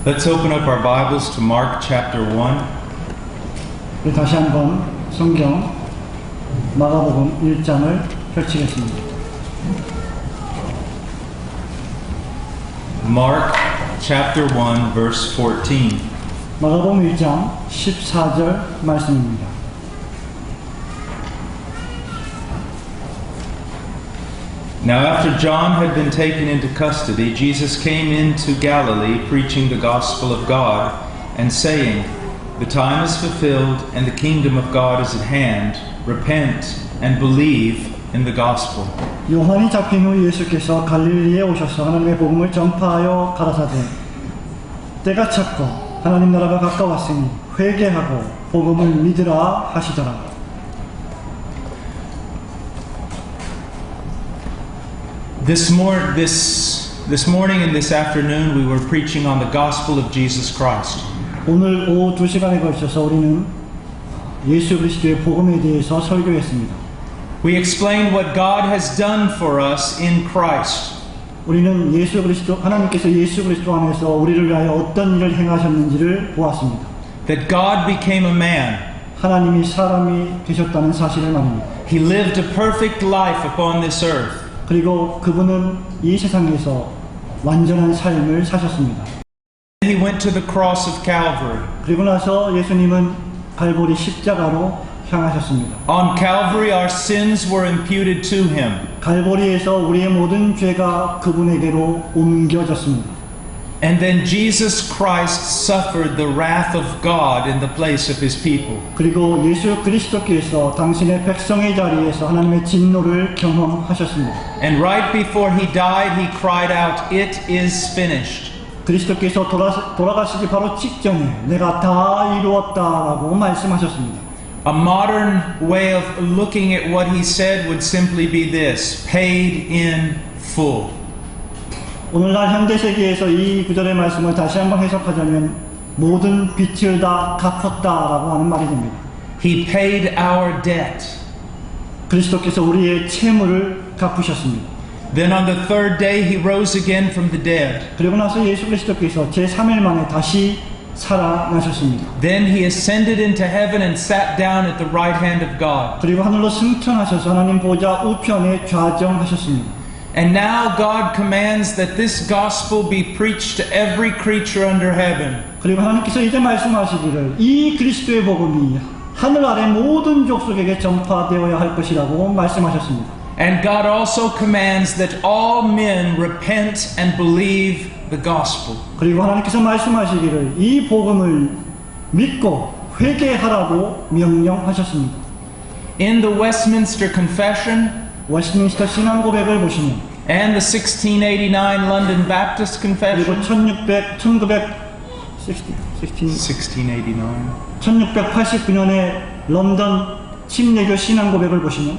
Let's open up our Bibles to Mark chapter 1. 다시 한번 성경 마가복음 1장을 펼치겠습니다. Mark chapter 1 verse 14. 마가복음 1장 14절 말씀입니다. Now after John had been taken into custody, Jesus came into Galilee preaching the gospel of God and saying, "The time is fulfilled and the kingdom of God is at hand. Repent and believe in the gospel." 요한이 잡힌 후 예수께서 갈릴리에 오셔서 하나님의 복음을 전파하여 가라사대 때가 찼고 하나님 나라가 가까웠으니 회개하고 복음을 믿으라 하시더라. This morning and this afternoon we were preaching on the gospel of Jesus Christ. 오늘 오후 2시간에 걸쳐서 우리는 예수 그리스도의 복음에 대해서 설교했습니다. We explained what God has done for us in Christ. 우리는 하나님께서 예수 그리스도 안에서 우리를 위하여 어떤 일을 행하셨는지를 보았습니다. That God became a man. 하나님이 사람이 되셨다는 사실을 말입니다. He lived a perfect life upon this earth. 그리고 그분은 이 세상에서 완전한 삶을 사셨습니다. He went to the cross of Calvary. 그리고 나서 예수님은 갈보리 십자가로 향하셨습니다. On Calvary our sins were imputed to him. 갈보리에서 우리의 모든 죄가 그분에게로 옮겨졌습니다. And then Jesus Christ suffered the wrath of God in the place of his people. 그리고 예수 그리스도께서 당신의 백성의 자리에서 하나님의 진노를 경험하셨습니다. And right before he died, he cried out, "It is finished." 그리스도께서 돌아가시기 바로 직전에 내가 다 이루었다라고 말씀하셨습니다. A modern way of looking at what he said would simply be this: paid in full. 오늘날 현대 세계에서 이 구절의 말씀을 다시 한번 해석하자면 모든 빚을 다 갚았다라고 하는 말이 됩니다. He paid our debt. 그리스도께서 우리의 채무를 갚으셨습니다. Then on the third day he rose again from the dead. 그리고 나서 예수 그리스도께서 제3일 만에 다시 살아나셨습니다. Then he ascended into heaven and sat down at the right hand of God. 그리고 하늘로 승천하셔서 하나님 보좌 우편에 좌정하셨습니다. And now God commands that this gospel be preached to every creature under heaven. 그리고 하나님께서 이제 말씀하시기를 이 그리스도의 복음이 하늘 아래 모든 족속에게 전파되어야 할 것이라고 말씀하셨습니다. And God also commands that all men repent and believe the gospel. 그리고 하나님께서 말씀하시기를 이 복음을 믿고 회개하라고 명령하셨습니다. In the Westminster Confession 웨스트민스터 신앙 고백을 보시면 and the 1689 London Baptist 그리고 Confession 1689년에 런던 침례교 신앙 고백을 보시면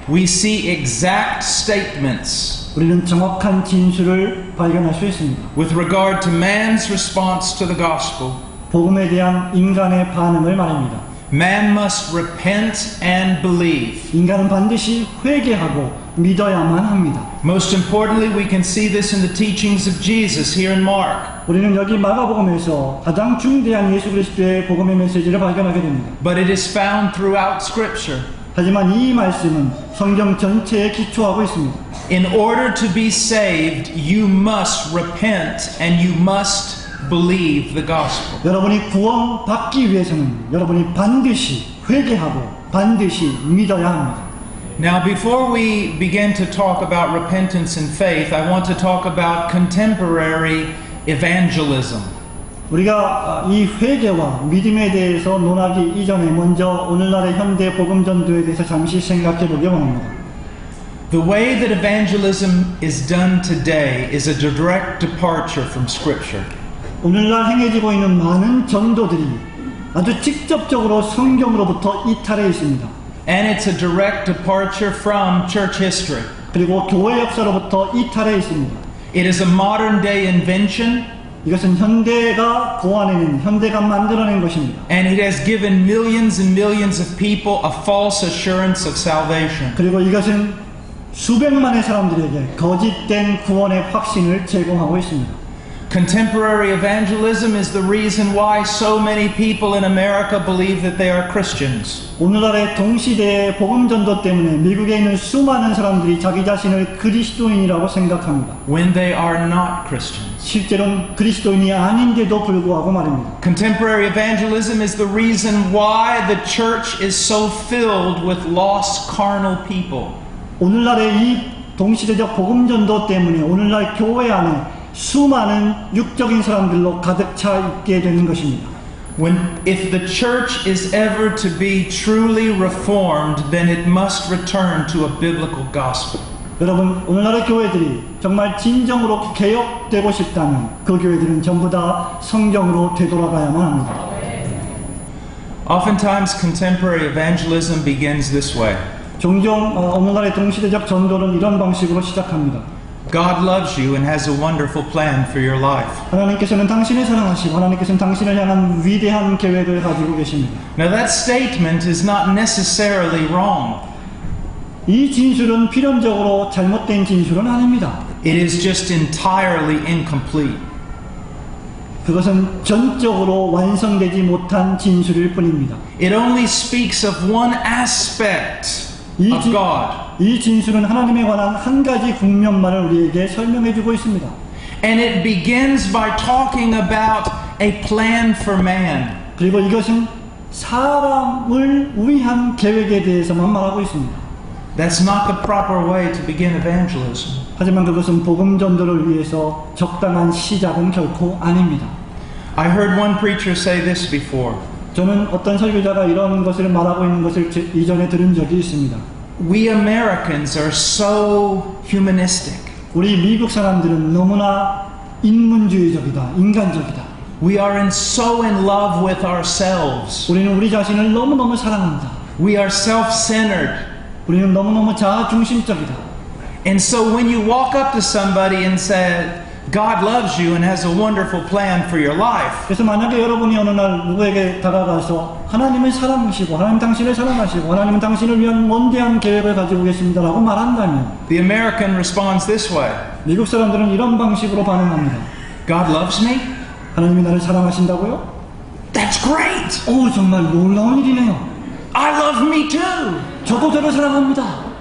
we see exact statements 우리는 정확한 진술을 발견할 수 있습니다. with regard to man's response to the gospel. 복음에 대한 인간의 반응을 말합니다. Man must repent and believe. 인간은 반드시 회개하고 믿어야만 합니다. Most importantly, we can see this in the teachings of Jesus here in Mark. 우리는 여기 마가복음에서 가장 중대한 예수 그리스도의 복음의 메시지를 발견하게 됩니다. But it is found throughout Scripture. 하지만 이 말씀은 성경 전체에 기초하고 있습니다. In order to be saved, you must repent and you must believe the gospel. 여러분이 구원받기 위해서는 여러분이 반드시 회개하고 반드시 믿어야 합니다. Now, before we begin to talk about repentance and faith, I want to talk about contemporary evangelism. 우리가 이 회개와 믿음에 대해서 논하기 이전에 먼저 오늘날의 현대 복음 전도에 대해서 잠시 생각해 보기 원합니다. The way that evangelism is done today is a direct departure from Scripture. 오늘날 행해지고 있는 많은 전도들이 아주 직접적으로 성경으로부터 이탈해 있습니다. And it's a direct departure from church history. 그리고 교회 역사로부터 이탈해 있습니다. It is a modern day invention. 이것은 현대가 고안해낸, 현대가 만들어낸 것입니다. And it has given millions and millions of people a false assurance of salvation. 그리고 이것은 수백만의 사람들에게 거짓된 구원의 확신을 제공하고 있습니다. Contemporary evangelism is the reason why so many people in America believe that they are Christians. 오늘날의 동시대의 복음 전도 때문에 미국에 있는 수많은 사람들이 자기 자신을 그리스도인이라고 생각합니다. when they are not Christians. 실제로는 그리스도인이 아닌데도 불구하고 말입니다. Contemporary evangelism is the reason why the church is so filled with lost carnal people. 오늘날의 이 동시대적 복음 전도 때문에 오늘날 교회 안에 수많은 육적인 사람들로 가득 차 있게 되는 것입니다. If the church is ever to be truly reformed, then it must return to a biblical gospel. 여러분, 오늘날의 교회들이 정말 진정으로 개혁되고 싶다면 그 교회들은 전부 다 성경으로 되돌아가야만 합니다. Oftentimes contemporary evangelism begins this way. 종종 오늘날의 동시대적 전도는 이런 방식으로 시작합니다. God loves you and has a wonderful plan for your life. 하나님께서는 당신을 사랑하시고 하나님께서는 당신을 향한 위대한 계획을 가지고 계십니다. Now that statement is not necessarily wrong. 이 진술은 필연적으로 잘못된 진술은 아닙니다. It is just entirely incomplete. 그것은 전적으로 완성되지 못한 진술일 뿐입니다. It only speaks of one aspect of God. 이 진술은 하나님에 관한 한 가지 국면만을 우리에게 설명해 주고 있습니다. And it begins by talking about a plan for man. 그리고 이것은 사람을 위한 계획에 대해서만 말하고 있습니다. That's not the proper way to begin evangelism. 하지만 그것은 복음 전도를 위해서 적당한 시작은 결코 아닙니다. I heard one preacher say this before. 저는 어떤 설교자가 이런 것을 말하고 있는 것을 이전에 들은 적이 있습니다. We Americans are so humanistic. 우리 미국 사람들은 너무나 인문주의적이다, 인간적이다. We are so in love with ourselves. 우리는 우리 자신을 너무너무 사랑한다. We are self-centered. 우리는 너무너무 자아중심적이다. And so when you walk up to somebody and say, God loves you and has a wonderful plan for your life. 그래서 만약에 여러분이 어느 날 누구에게 다가가서 하나님을 사랑하시고 하나님 당신을 사랑하시고 하나님은 당신을 위한 원대한 계획을 가지고 계십니다라고 말한다면 The American responds this way. 미국 사람들은 이런 방식으로 반응합니다. God loves me? 하나님이 나를 사랑하신다고요? That's great. 오, 정말 놀라운 일이네요. I love me too. 저도 저를 사랑합니다.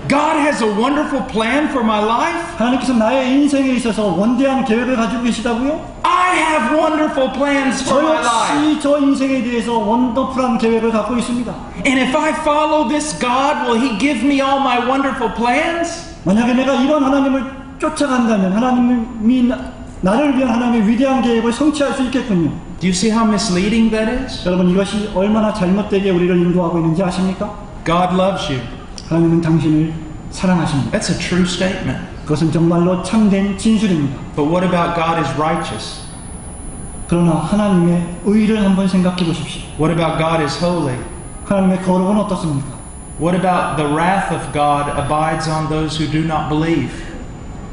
God has a wonderful plan for my life. 하나님께서 나의 인생에 있어서 원대한 계획을 가지고 계시다고요? I have wonderful plans for 저 my life. 역시 저 인생에 대해서 원더풀한 계획을 갖고 있습니다. And if I follow this God, will He give me all my wonderful plans? 만약에 내가 이런 하나님을 쫓아간다면 하나님이 나를 위한 하나님의 위대한 계획을 성취할 수 있겠군요. Do you see how misleading that is? 여러분, 이것이 얼마나 잘못되게 우리를 인도하고 있는지 아십니까? God loves you. 하나님은 당신을 사랑하십니다. That's a true statement. 그것은 정말로 참된 진술입니다. But what about God is righteous? 그러나 하나님의 의를 한번 생각해 보십시오. What about God is holy? 하나님의 거룩은 어떻습니까? What about the wrath of God abides on those who do not believe?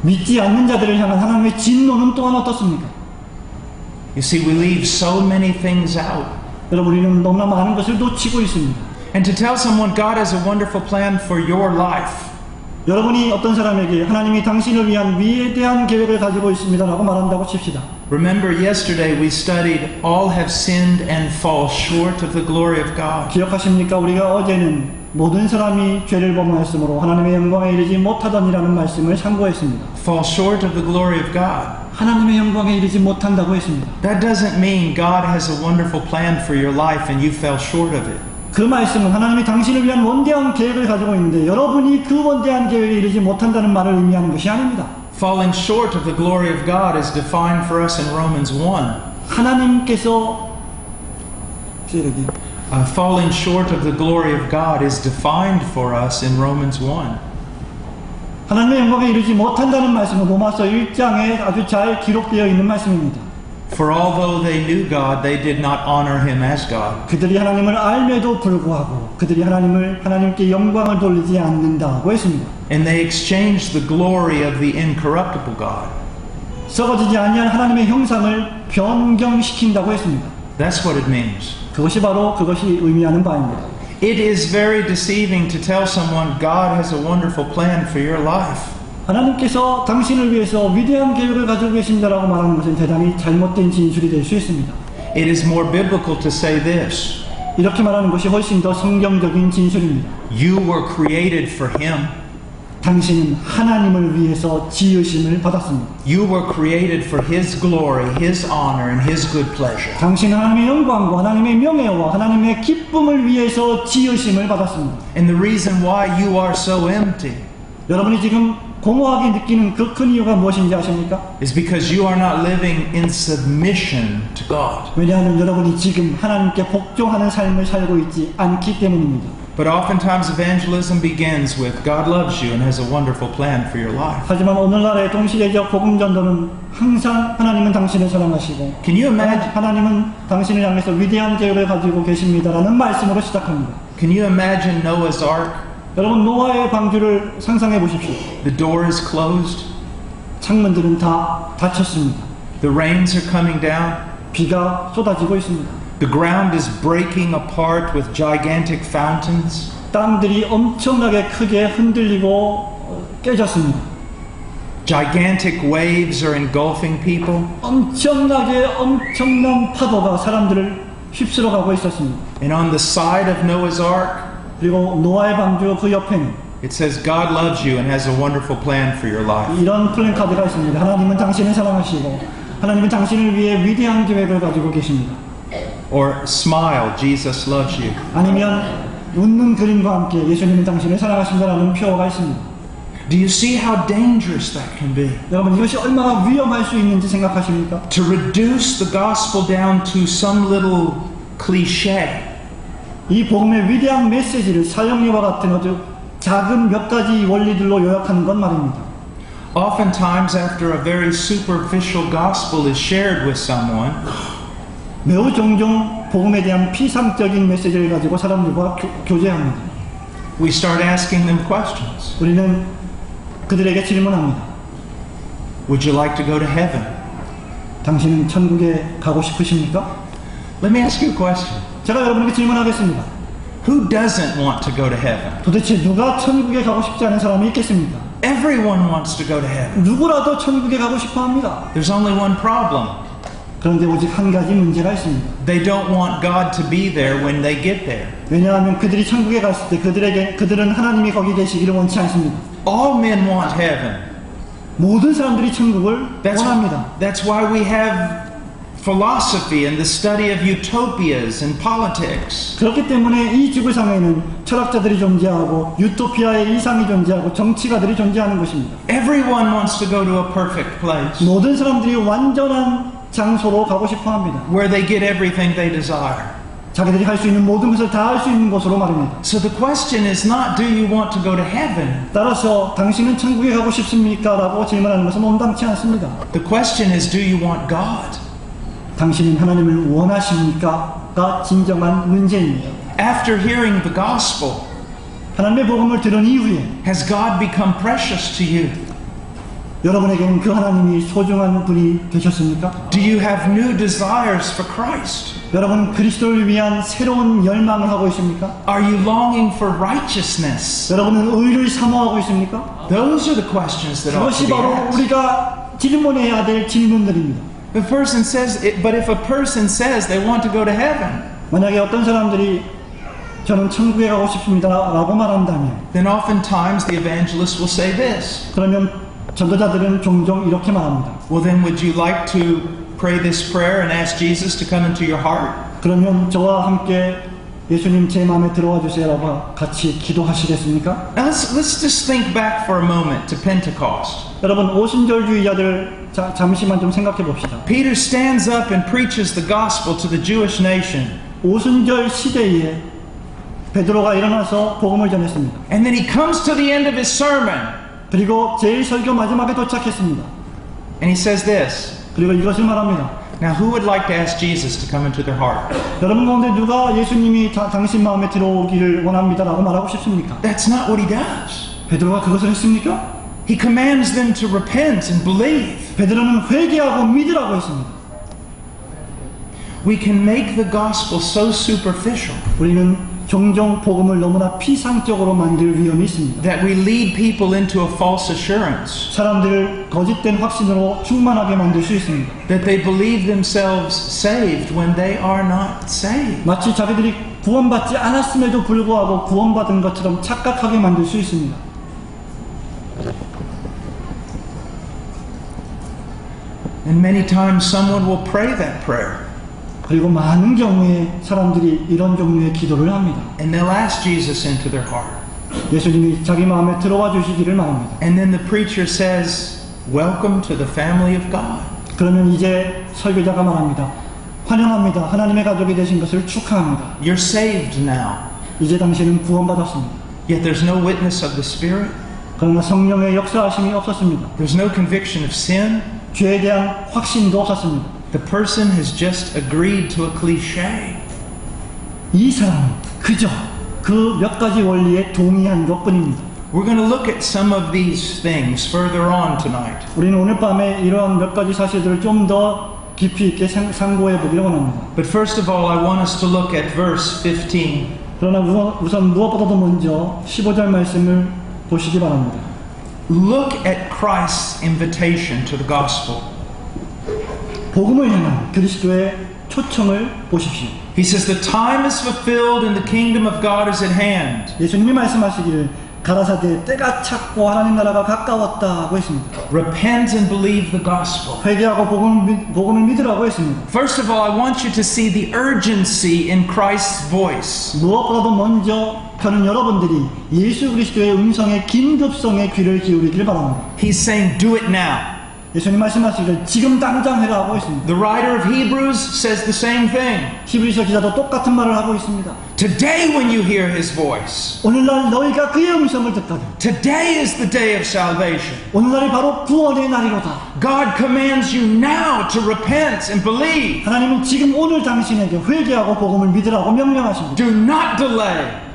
믿지 않는 자들을 향한 하나님의 진노는 또한 어떻습니까? You see, we leave so many things out. 여러분, 우리는 너무나 많은 것을 놓치고 있습니다. And to tell someone God has a wonderful plan for your life, 여러분이 어떤 사람에게 하나님이 당신을 위한 위대한 계획을 가지고 있습니다라고 말한다고 칩시다. remember yesterday we studied all have sinned and fall short of the glory of God. 기억하십니까? 우리가 어제는 모든 사람이 죄를 범하였으므로 하나님의 영광에 이르지 못하더니라는 말씀을 참고했습니다. Fall short of the glory of God. 하나님의 영광에 이르지 못한다고 했습니다. That doesn't mean God has a wonderful plan for your life and you fell short of it. 그 말씀은 하나님이 당신을 위한 원대한 계획을 가지고 있는데 여러분이 그 원대한 계획에 이르지 못한다는 말을 의미하는 것이 아닙니다. Falling short of the glory of God is defined for us in Romans 1. 하나님께서 Falling short of the glory of God is defined for us in Romans 1. 하나님의 영광에 이르지 못한다는 말씀은 로마서 1장에 아주 잘 기록되어 있는 말씀입니다. For although they knew God, they did not honor Him as God. 그들이 하나님을 알매도 불구하고 그들이 하나님께 영광을 돌리지 않는다고 했습니다. And they exchanged the glory of the incorruptible God. 썩어지지 아니한 하나님의 형상을 변경시킨다고 했습니다. That's what it means. 그것이 의미하는 바입니다. It is very deceiving to tell someone God has a wonderful plan for your life. 하나님께서 당신을 위해서 위대한 계획을 가지고 계신다라고 말하는 것은 대단히 잘못된 진술이 될 수 있습니다. It is more biblical to say this. 이렇게 말하는 것이 훨씬 더 성경적인 진술입니다. You were created for Him. 당신은 하나님을 위해서 지으심을 받았습니다. You were created for His glory, His honor, and His good pleasure. 당신은 하나님의 영광과 하나님의 명예와 하나님의 기쁨을 위해서 지으심을 받았습니다. And the reason why you are so empty 여러분이 지금 공허하게 느끼는 그 큰 이유가 무엇인지 아십니까? is because you are not living in submission to God. 왜냐하면 여러분이 지금 하나님께 복종하는 삶을 살고 있지 않기 때문입니다. But oftentimes evangelism begins with God loves you and has a wonderful plan for your life. 하지만 오늘날의 동시대적 복음 전도는 항상 하나님은 당신을 사랑하시고 Can you imagine? 하나님은 당신을 향해서 위대한 계획을 가지고 계십니다라는 말씀으로 시작합니다. Can you imagine Noah's Ark? 여러분 노아의 방주를 상상해 보십시오. The door is closed. 창문들은 다 닫혔습니다. The rains are coming down. 비가 쏟아지고 있습니다. The ground is breaking apart with gigantic fountains. 땅들이 엄청나게 크게 흔들리고 깨졌습니다. Gigantic waves are engulfing people. 엄청난 파도가 사람들을 휩쓸어 가고 있었습니다. And on the side of Noah's Ark, 그리고 노아의 방주 그 옆에는 it says God loves you and has a wonderful plan for your life. 이런 플랜카드가 있습니다. 하나님은 당신을 사랑하시고 하나님은 당신을 위해 위대한 계획을 가지고 계십니다. Or smile, Jesus loves you. 아니면 웃는 그림과 함께 예수님은 당신을 사랑하신다라는 표어가 있습니다. Do you see how dangerous that can be? 여러분 이것이 얼마나 위험할 수 있는지 생각하십니까? To reduce the gospel down to some little cliche. 이 복음의 위대한 메시지를 사형리와 같은 아주 작은 몇 가지 원리들로 요약하는 건 말입니다. Oftentimes after a very superficial gospel is shared with someone, 매우 종종 복음에 대한 피상적인 메시지를 가지고 사람들과 교제합니다. we start asking them questions. 우리는 그들에게 질문합니다. Would you like to go to heaven? 당신은 천국에 가고 싶으십니까? Let me ask you a question. 제가 여러분에게 질문하겠습니다. Who doesn't want to go to heaven? 도대체 누가 천국에 가고 싶지 않은 사람이 있겠습니까? Everyone wants to go to heaven. 누구라도 천국에 가고 싶어 합니다. There's only one problem. 그런데 오직 한 가지 문제가 있습니다. They don't want God to be there when they get there. 왜냐하면 그들이 천국에 갔을 때 그들은 하나님이 거기 계시기를 원치 않습니다. All men want heaven. 모든 사람들이 천국을 원합니다. That's why we have philosophy and the study of utopias and politics. 그렇기 때문에 이 지구상에는 철학자들이 존재하고 유토피아의 이상이 존재하고 정치가들이 존재하는 것입니다. Everyone wants to go to a perfect place 모든 사람들이 완전한 장소로 가고 싶어 합니다. where they get everything they desire. 자기들이 할 수 있는 모든 것을 다 할 수 있는 곳으로 말입니다. So the question is not do you want to go to heaven? 따라서 당신은 천국에 가고 싶습니까? 라고 질문하는 것은 온당치 않습니다. The question is do you want God? 당신은 하나님을 원하십니까? 가 진정한 문제입니다. After hearing the gospel, 하나님의 복음을 들은 이후에 has God become precious to you? 여러분에게는 그 하나님이 소중한 분이 되셨습니까? Do you have new desires for Christ? 여러분 그리스도를 위한 새로운 열망을 하고 있습니까? Are you longing for righteousness? 여러분은 의를 사모하고 있습니까? Those are the questions that ought to 그것이 be 바로 asked. 우리가 질문해야 될 질문들입니다. The person says, but if a person says they want to go to heaven, 만약에 어떤 사람들이 저는 천국에 가고 싶습니다 라고 말한다면 then oftentimes the evangelist will say this. 그러면 전도자들은 종종 이렇게 말합니다. Well, then would you like to pray this prayer and ask Jesus to come into your heart? 그러면 저와 함께 예수님 제 마음에 들어와 주세요라고 같이 기도하시겠습니까? Now let's just think back for a moment to Pentecost. 여러분 오순절주의자들 잠시만 좀 생각해 봅시다. Peter stands up and preaches the gospel to the Jewish nation. 오순절 시대에 베드로가 일어나서 복음을 전했습니다. And then he comes to the end of his sermon 그리고 제일 설교 마지막에 도착했습니다. and he says this. 그리고 이것을 말합니다. Now who would like to ask Jesus to come into their heart? 여러분 가운데 누가 예수님이 당신 마음에 들어오기를 원합니다라고 말하고 싶습니까? That's not what he does. 베드로가 그것을 했습니까? He commands them to repent and believe. 베드로는 회개하고 믿으라고 했습니다. We can make the gospel so superficial. 우리는 종종 복음을 너무나 피상적으로 만들 위험이 있습니다. that we lead people into a false assurance, 사람들을 거짓된 확신으로 충만하게 만들 수 있습니다. that they believe themselves saved when they are not saved. 마치 자기들이 구원받지 않았음에도 불구하고 구원받은 것처럼 착각하게 만들 수 있습니다. And many times someone will pray that prayer 그리고 많은 경우에 사람들이 이런 종류의 기도를 합니다. and they'll ask Jesus into their heart. 예수님이 자기 마음에 들어와 주시기를 말합니다. And then the preacher says, "Welcome to the family of God." 그러면 이제 설교자가 말합니다. 환영합니다. 하나님의 가족이 되신 것을 축하합니다. You're saved now. 이제 당신은 구원받았습니다. Yet there's no witness of the Spirit. 그러나 성령의 역사하심이 없었습니다. There's no conviction of sin. 죄에 대한 확신도 없었습니다. The person has just agreed to a cliche. 이 사람은 그저 그 몇 가지 원리에 동의한 것뿐입니다. We're going to look at some of these things further on tonight. 우리는 오늘 밤에 이러한 몇 가지 사실들을 좀 더 깊이 있게 상고해 보기를 원합니다. But first of all, I want us to look at verse 15. 그러나 우선 무엇보다도 먼저 15절 말씀을 보시기 바랍니다. Look at Christ's invitation to the gospel. 복음을 향한 그리스도의 초청을 보십시오. He says, "The time is fulfilled and the kingdom of God is at hand. 예수님이 말씀하시기를 가라사대 때가 찼고 하나님 나라가 가까웠다고 했습니다. Repent and believe the gospel." 회개하고 복음을 믿으라고 했습니다. First of all, I want you to see the urgency in Christ's voice. 무엇보다도 먼저 저는 여러분들이 예수 그리스도의 음성의 긴급성에 귀를 기울이길 바랍니다. He's saying, "Do it now." 예수님 말씀하시기를 지금 당장 해라고 했습니다. The writer of Hebrews says the same thing. 히브리서 기자도 똑같은 말을 하고 있습니다. Today when you hear his voice. 오늘날 너희가 그의 음성을 듣거든. Today is the day of salvation. 오늘날이 바로 구원의 날이로다. God commands you now to repent and believe. 하나님은 지금 오늘 당신에게 회개하고 복음을 믿으라고 명령하십니다. Do not delay.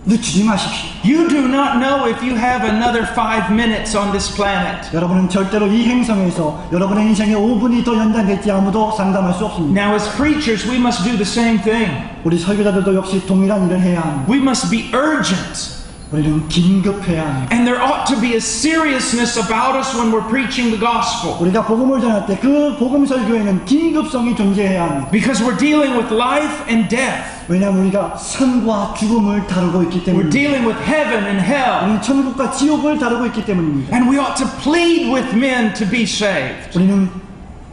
늦추지 마십시오. You do not know if you have another 5 minutes on this planet. 여러분은 절대로 이 행성에서 여러분의 인생에 5분이 더 연장될지 아무도 상담할 수 없습니다. Now as preachers we must do the same thing. 우리 설교자들도 역시 동일한 일을 해야 합니다. We must be urgent. 우리는 긴급해야 합니다. And there ought to be a seriousness about us when we're preaching the gospel. 우리가 복음을 전할 때 그 복음 설교에는 긴급성이 존재해야 합니다. Because we're dealing with life and death. 왜냐하면 우리가 삶과 죽음을 다루고 있기 We're 때문입니다. dealing with heaven and hell. 우리는 천국과 지옥을 다루고 있기 때문입니다. And we ought to plead with men to be saved. 우리는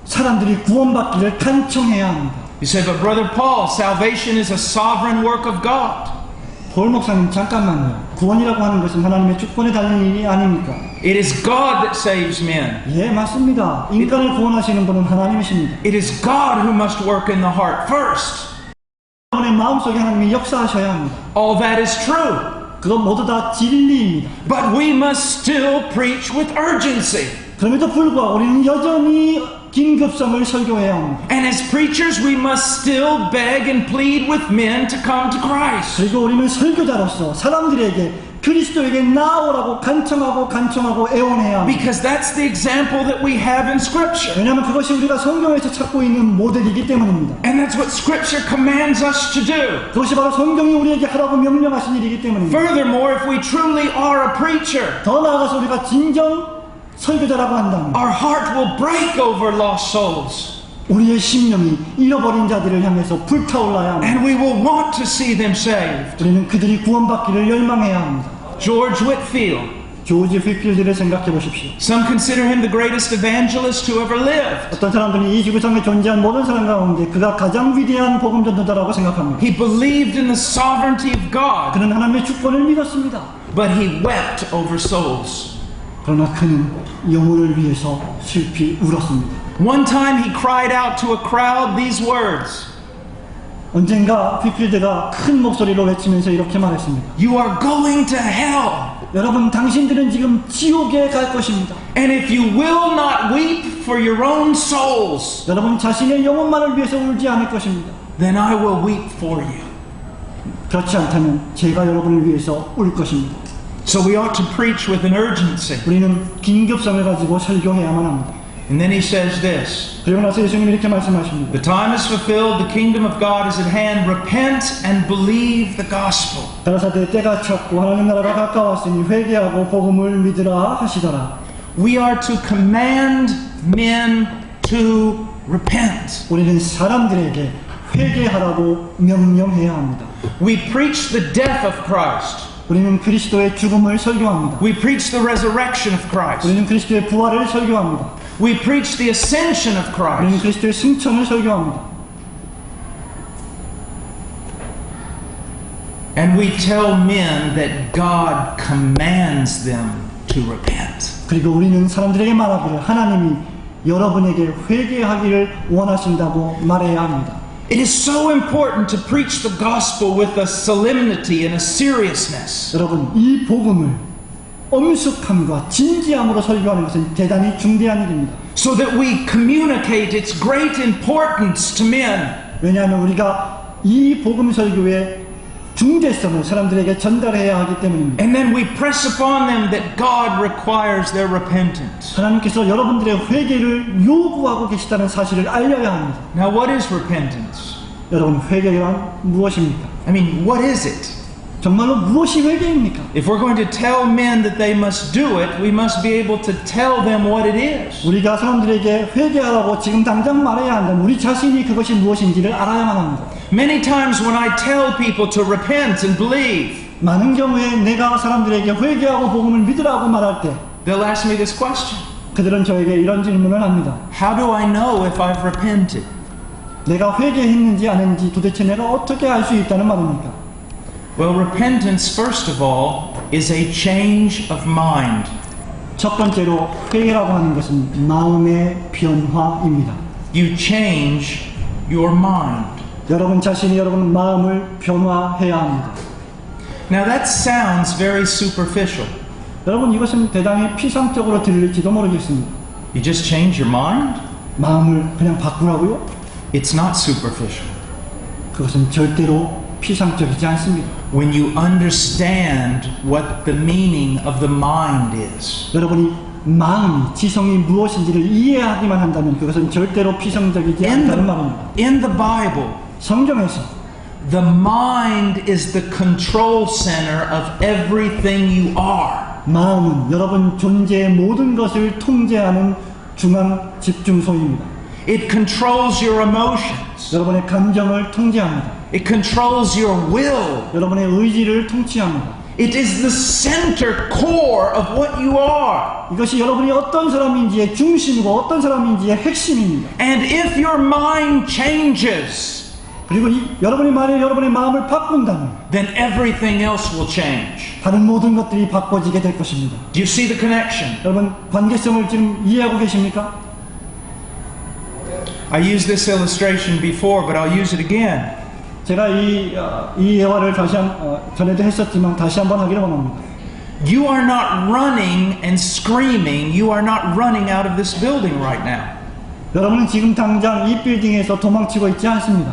사람들이 구원받기를 간청해야 합니다. You say, but Brother Paul, salvation is a sovereign work of God. 볼 목사님 잠깐만요. 구원이라고 하는 것은 하나님의 주권에 달린 일이 아닙니까? It is God that saves men. 예, 맞습니다. 인간을 구원하시는 분은 하나님이십니다. It is God who must work in the heart first. 여러분의 마음속에 하나님이 역사하셔야 합니다. All that is true. 그건 모두 다 진리입니다. But we must still preach with urgency. 그럼에도 불구하고 우리는 여전히 긴급성을 설교해야 합니다. And as preachers, we must still beg and plead with men to come to Christ. 그리고 우리는 설교자로서 사람들에게 그리스도에게 나오라고 간청하고 애원해야 합니다. Because that's the example that we have in Scripture. 왜냐하면 그것이 우리가 성경에서 찾고 있는 모델이기 때문입니다. And that's what Scripture commands us to do. 그것이 바로 성경이 우리에게 하라고 명령하신 일이기 때문입니다. Furthermore, if we truly are a preacher, 더 나아가서 우리가 진정 설교자라고 한다면 our heart will break over lost souls. 우리의 심령이 잃어버린 자들을 향해서 불타올라야 합니다. And we will want to see them saved. 우리는 그들이 구원받기를 열망해야 합니다. George Whitefield. 조지 휘필드를 생각해 보십시오. Some consider him the greatest evangelist who ever lived. 어떤 사람들이 이 지구상에 존재한 모든 사람 가운데 그가 가장 위대한 복음 전도자라고 생각합니다. He believed in the sovereignty of God, 그는 하나님의 주권을 믿었습니다. but he wept over souls. 그러나 그는 영혼을 위해서 슬피 울었습니다. One time he cried out to a crowd these words. 언젠가 휘필드가 큰 목소리로 외치면서 이렇게 말했습니다. You are going to hell. 여러분, 당신들은 지금 지옥에 갈 것입니다. And if you will not weep for your own souls, 여러분 자신의 영혼만을 위해서 울지 않을 것입니다. then I will weep for you. 그렇지 않다면 제가 여러분을 위해서 울 것입니다. So we ought to preach with an urgency. 우리는 긴급성을 가지고 설교해야만 합니다. And then he says this, 그리고 나서 예수님이 이렇게 말씀하십니다. the time is fulfilled, the kingdom of God is at hand, repent and believe the gospel. 가라사대 때가 찼고 하나님 나라가 가까웠으니 회개하고 복음을 믿으라 하시더라. We are to command men to repent. 우리는 사람들에게 회개하라고 명령해야 합니다. We preach the death of Christ. 우리는 그리스도의 죽음을 설교합니다. We preach the resurrection of Christ. 우리는 그리스도의 부활을 설교합니다. We preach the ascension of 우리는 Christ. 그리스도의 승천을 설교합니다. And we tell men that God commands them to repent. 그리고 우리는 사람들에게 말하기를 하나님이 여러분에게 회개하기를 원하신다고 말해야 합니다. It is so important to preach the gospel with a solemnity and a seriousness. 여러분, 이 복음을 엄숙함과 진지함으로 설교하는 것은 대단히 중대한 일입니다. So that we communicate its great importance to men. 왜냐하면 우리가 이 복음 설교의 중대성을 사람들에게 전달해야 하기 때문입니다. And then we press upon them that God requires their repentance. 하나님께서 여러분들의 회개를 요구하고 계시다는 사실을 알려야 합니다. Now, what is repentance? 여러분, 회개란 무엇입니까? I mean, what is it? 정말로 무엇이 회개입니까? If we're going to tell men that they must do it, we must be able to tell them what it is. 우리가 사람들에게 회개하라고 지금 당장 말해야 한다면 우리 자신이 그것이 무엇인지를 알아야만 합니다. Many times when I tell people to repent and believe, 많은 경우에 내가 사람들에게 회개하고 복음을 믿으라고 말할 때 they'll ask me this question. 그들은 저에게 이런 질문을 합니다. How do I know if I've repented? 내가 회개했는지 아닌지 도대체 내가 어떻게 알 수 있다는 말입니까? Well, repentance, first of all, is a change of mind. 첫 번째로 회개라고 하는 것은 마음의 변화입니다. You change your mind. 여러분 자신이 여러분 마음을 변화해야 합니다. Now that sounds very superficial. 여러분 이것은 대단히 피상적으로 들릴지도 모르겠습니다. You just change your mind? 마음을 그냥 바꾸라고요? It's not superficial. 그것은 절대로 피상적이지 않습니다. When you understand what the meaning of the mind is. 여러분이 마음이 지성이 무엇인지를 이해하기만 한다면 그것은 절대로 피상적이지 않다는 말입니다. In the Bible, 성경에서 the mind is the control center of everything you are. 마음은 여러분 존재의 모든 것을 통제하는 중앙 집중소입니다. It controls your emotions. 여러분의 감정을 통제합니다. It controls your will. 여러분의 의지를 통치합니다. It is the center core of what you are. 이것이 여러분이 어떤 사람인지의 중심이고 어떤 사람인지의 핵심입니다. And if your mind changes, 그리고 여러분이 만약에 여러분의 마음을 바꾼다면 then everything else will change. 다른 모든 것들이 바꿔지게 될 것입니다. Do you see the connection? 여러분 관계성을 지금 이해하고 계십니까? I used this illustration before, but I'll use it again. 제가 이 예화를 전에도 했었지만 다시 한번 하기를 원합니다. You are not running and screaming. You are not running out of this building right now. 여러분은 지금 당장 이 빌딩에서 도망치고 있지 않습니다.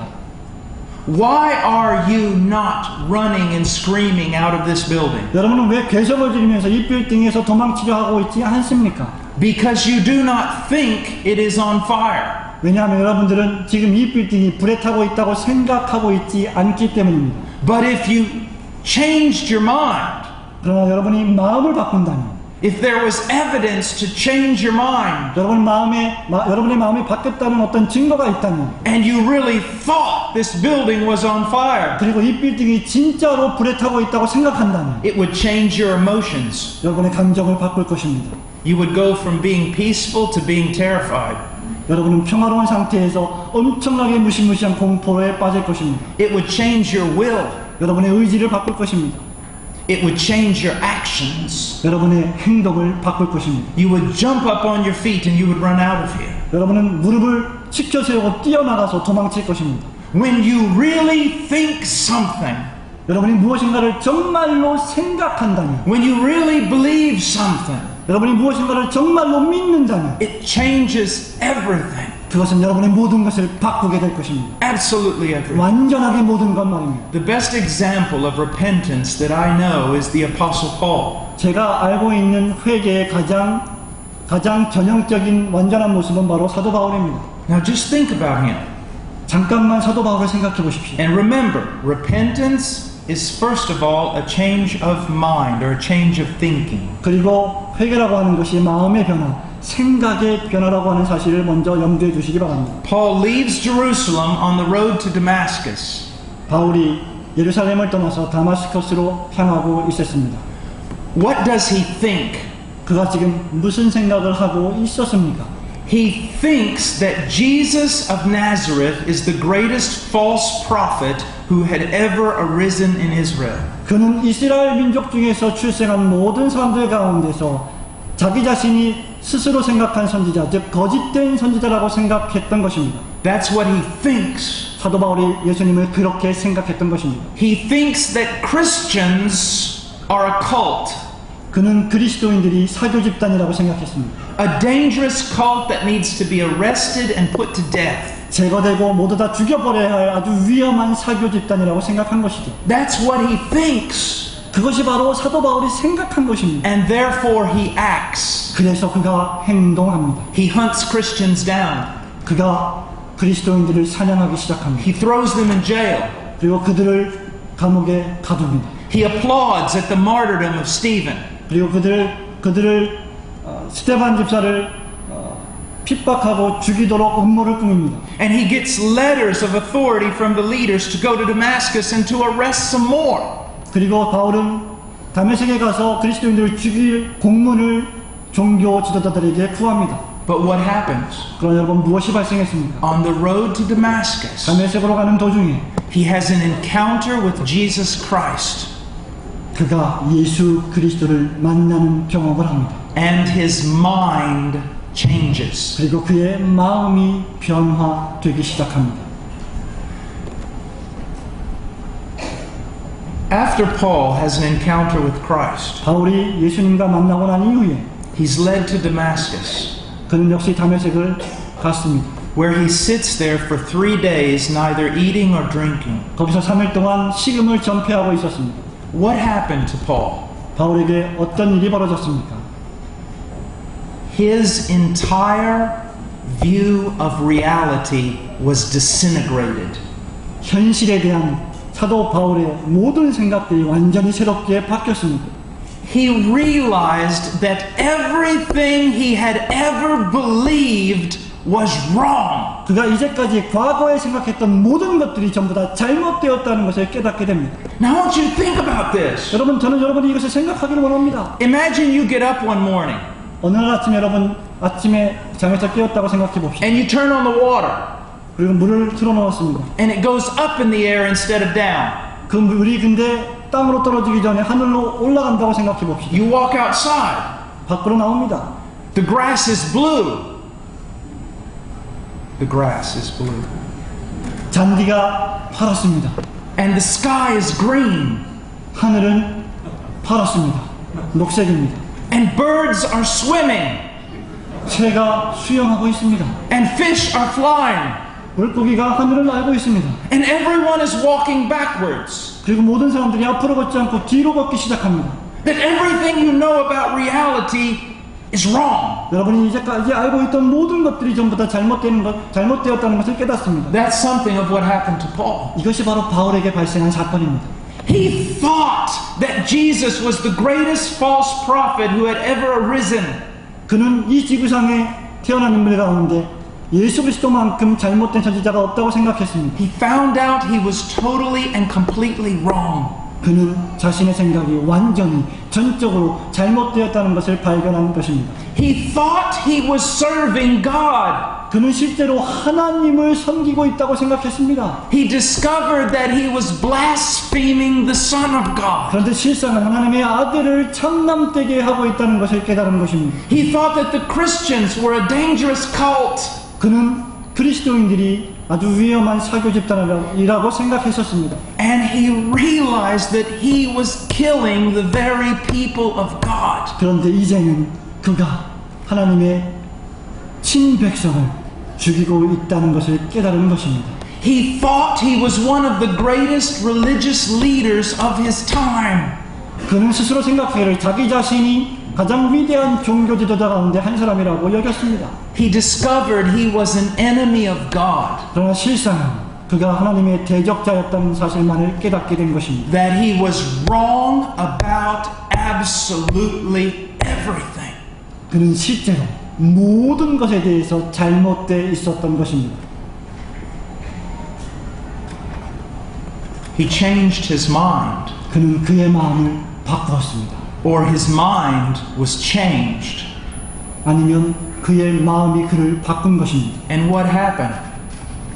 Why are you not running and screaming out of this building? 여러분은 왜 괴성을 지르면서 이 빌딩에서 도망치려 하고 있지 않습니까? Because you do not think it is on fire. 왜냐하면 여러분들은 지금 이 빌딩이 불에 타고 있다고 생각하고 있지 않기 때문입니다. But if you changed your mind, 그러나 여러분이 마음을 바꾼다면, if there was evidence to change your mind, 여러분의 마음이 바뀌었다는 어떤 증거가 있다면, and you really thought this building was on fire, 그리고 이 빌딩이 진짜로 불에 타고 있다고 생각한다면, it would change your emotions. 여러분의 감정을 바꿀 것입니다. You would go from being peaceful to being terrified. 여러분은 평화로운 상태에서 엄청나게 무시무시한 공포에 빠질 것입니다. It would change your will. 여러분의 의지를 바꿀 것입니다. It would change your actions. 여러분의 행동을 바꿀 것입니다. You would jump up on your feet and you would run out of here. 여러분은 무릎을 치켜 세우고 뛰어나가서 도망칠 것입니다. When you really think something, 여러분이 무엇인가를 정말로 생각한다면, when you really believe something, 여러분이 무엇인가를 정말로 믿는다면 it changes everything. 그것은 여러분의 모든 것을 바꾸게 될 것입니다. Absolutely everything. 완전하게 모든 것 말입니다. The best example of repentance that I know is the Apostle Paul. 제가 알고 있는 회개의 가장 가장 전형적인 완전한 모습은 바로 사도 바울입니다. Now just think about him. 잠깐만 사도 바울을 생각해 보십시오. And remember, repentance is first of all a change of mind or a change of thinking. 그리고 회개라고 하는 것이 마음의 변화, 생각의 변화라고 하는 사실을 먼저 염두에 두시기 바랍니다. Paul leaves Jerusalem on the road to Damascus. 바울이 예루살렘을 떠나서 다마스커스로 향하고 있었습니다. What does he think? 그가 지금 무슨 생각을 하고 있었습니까? He thinks that Jesus of Nazareth is the greatest false prophet who had ever arisen in Israel. 그는 이스라엘 민족 중에서 출생한 모든 사람들 가운데서 자기 자신이 스스로 생각한 선지자, 즉 거짓된 선지자라고 생각했던 것입니다. That's what he thinks. 사도 바울이 예수님을 그렇게 생각했던 것입니다. He thinks that Christians are a cult. 그는 그리스도인들이 사교 집단이라고 생각했습니다. A dangerous cult that needs to be arrested and put to death. 제거되고 모두 다 죽여버려야 할 아주 위험한 사교 집단이라고 생각한 것이죠. That's what he thinks. 그것이 바로 사도 바울이 생각한 것입니다. And therefore he acts. 그래서 그가 행동합니다. He hunts Christians down. 그가 그리스도인들을 사냥하기 시작합니다. He throws them in jail. 그리고 그들을 감옥에 가둡니다. He applauds at the martyrdom of Stephen. 그리고 그들을 스테반 집사를 핍박하고 죽이도록 음모를 꾸밉니다. And he gets letters of authority from the leaders to go to Damascus and to arrest some more. 그리고 바울은 다메섹에 가서 그리스도인들을 죽일 공문을 종교 지도자들에게 구합니다. But what happens? 그러나 여러분 무엇이 발생했습니까? On the road to Damascus, 다메섹으로 가는 도중에 he has an encounter with Jesus Christ. 그가 예수 그리스도를 만나는 경험을 합니다. And his mind changes. 그리고 그의 마음이 변화되기 시작합니다. After Paul has an encounter with Christ, 바울이 예수님과 만나고 난 이후에 he's led to Damascus, 그는 역시 다메섹을 갔습니다. where he sits there for 3 days, neither eating or drinking. 거기서 3일 동안 식음을 전폐하고 있었습니다. What happened to Paul? 바울에게 어떤 일이 벌어졌습니까? His entire view of reality was disintegrated. 현실에 대한 사도 바울의 모든 생각들이 완전히 새롭게 바뀌었습니다. He realized that everything he had ever believed was wrong. 그가 이제까지 과거에 생각했던 모든 것들이 전부 다 잘못되었다는 것을 깨닫게 됩니다. Now I want you to think about this. 여러분, 저는 여러분이 이것을 생각하기를 원합니다. Imagine you get up one morning 어느 날 아침 여러분 아침에 잠에서 깨었다고 생각해 봅시다. and you turn on the water 그리고 물을 틀어놓았습니다. and it goes up in the air instead of down. 그 물이 근데 땅으로 떨어지기 전에 하늘로 올라간다고 생각해 봅시다. You walk outside. 밖으로 나옵니다. The grass is blue. The grass is blue. 잔디가 파랗습니다. And the sky is green. 하늘은 파랗습니다. 녹색입니다. And birds are swimming. 새가 수영하고 있습니다. And fish are flying. 물고기가 하늘을 날고 있습니다. And everyone is walking backwards. 그리고 모든 사람들이 앞으로 걷지 않고 뒤로 걷기 시작합니다. That everything you know about reality is wrong. 여러분이 이제까지 알고 있던 모든 것들이 전부 다 잘못되었다는 것을 깨닫습니다. That's something of what happened to Paul. 이것이 바로 바울에게 발생한 사건입니다. He thought that Jesus was the greatest false prophet who had ever arisen. 그는 이 지구상에 태어난 인물 가운데 예수 그리스도만큼 잘못된 선지자가 없다고 생각했습니다. He found out he was totally and completely wrong. 그는 자신의 생각이 완전히 전적으로 잘못되었다는 것을 발견한 것입니다. He thought he was serving God. 그는 실제로 하나님을 섬기고 있다고 생각했습니다. He discovered that he was blaspheming the Son of God. 그런데 실상은 하나님의 아들을 참남되게 하고 있다는 것을 깨달은 것입니다. He thought that the Christians were a dangerous cult. 그는 그리스도인들이 아주 위험한 사교 집단이라고 생각했었습니다. And he realized that he was killing the very people of God. 그런데 이제는 그가 하나님의 친백성을 죽이고 있다는 것을 깨달은 것입니다. He thought he was one of the greatest religious leaders of his time. 그는 스스로 생각하기를 자기 자신이 가장 위대한 종교 지도자 가운데 한 사람이라고 여겼습니다. He discovered he was an enemy of God, 그러나 실상 그가 하나님의 대적자였다는 사실만을 깨닫게 된 것입니다. that he was wrong about absolutely everything. 그는 실제로 모든 것에 대해서 잘못되어 있었던 것입니다. He changed his mind, 그는 그의 마음을 바꾸었습니다. or his mind was changed. 아니면 그의 마음이 그를 바꾼 것입니다. And what happened?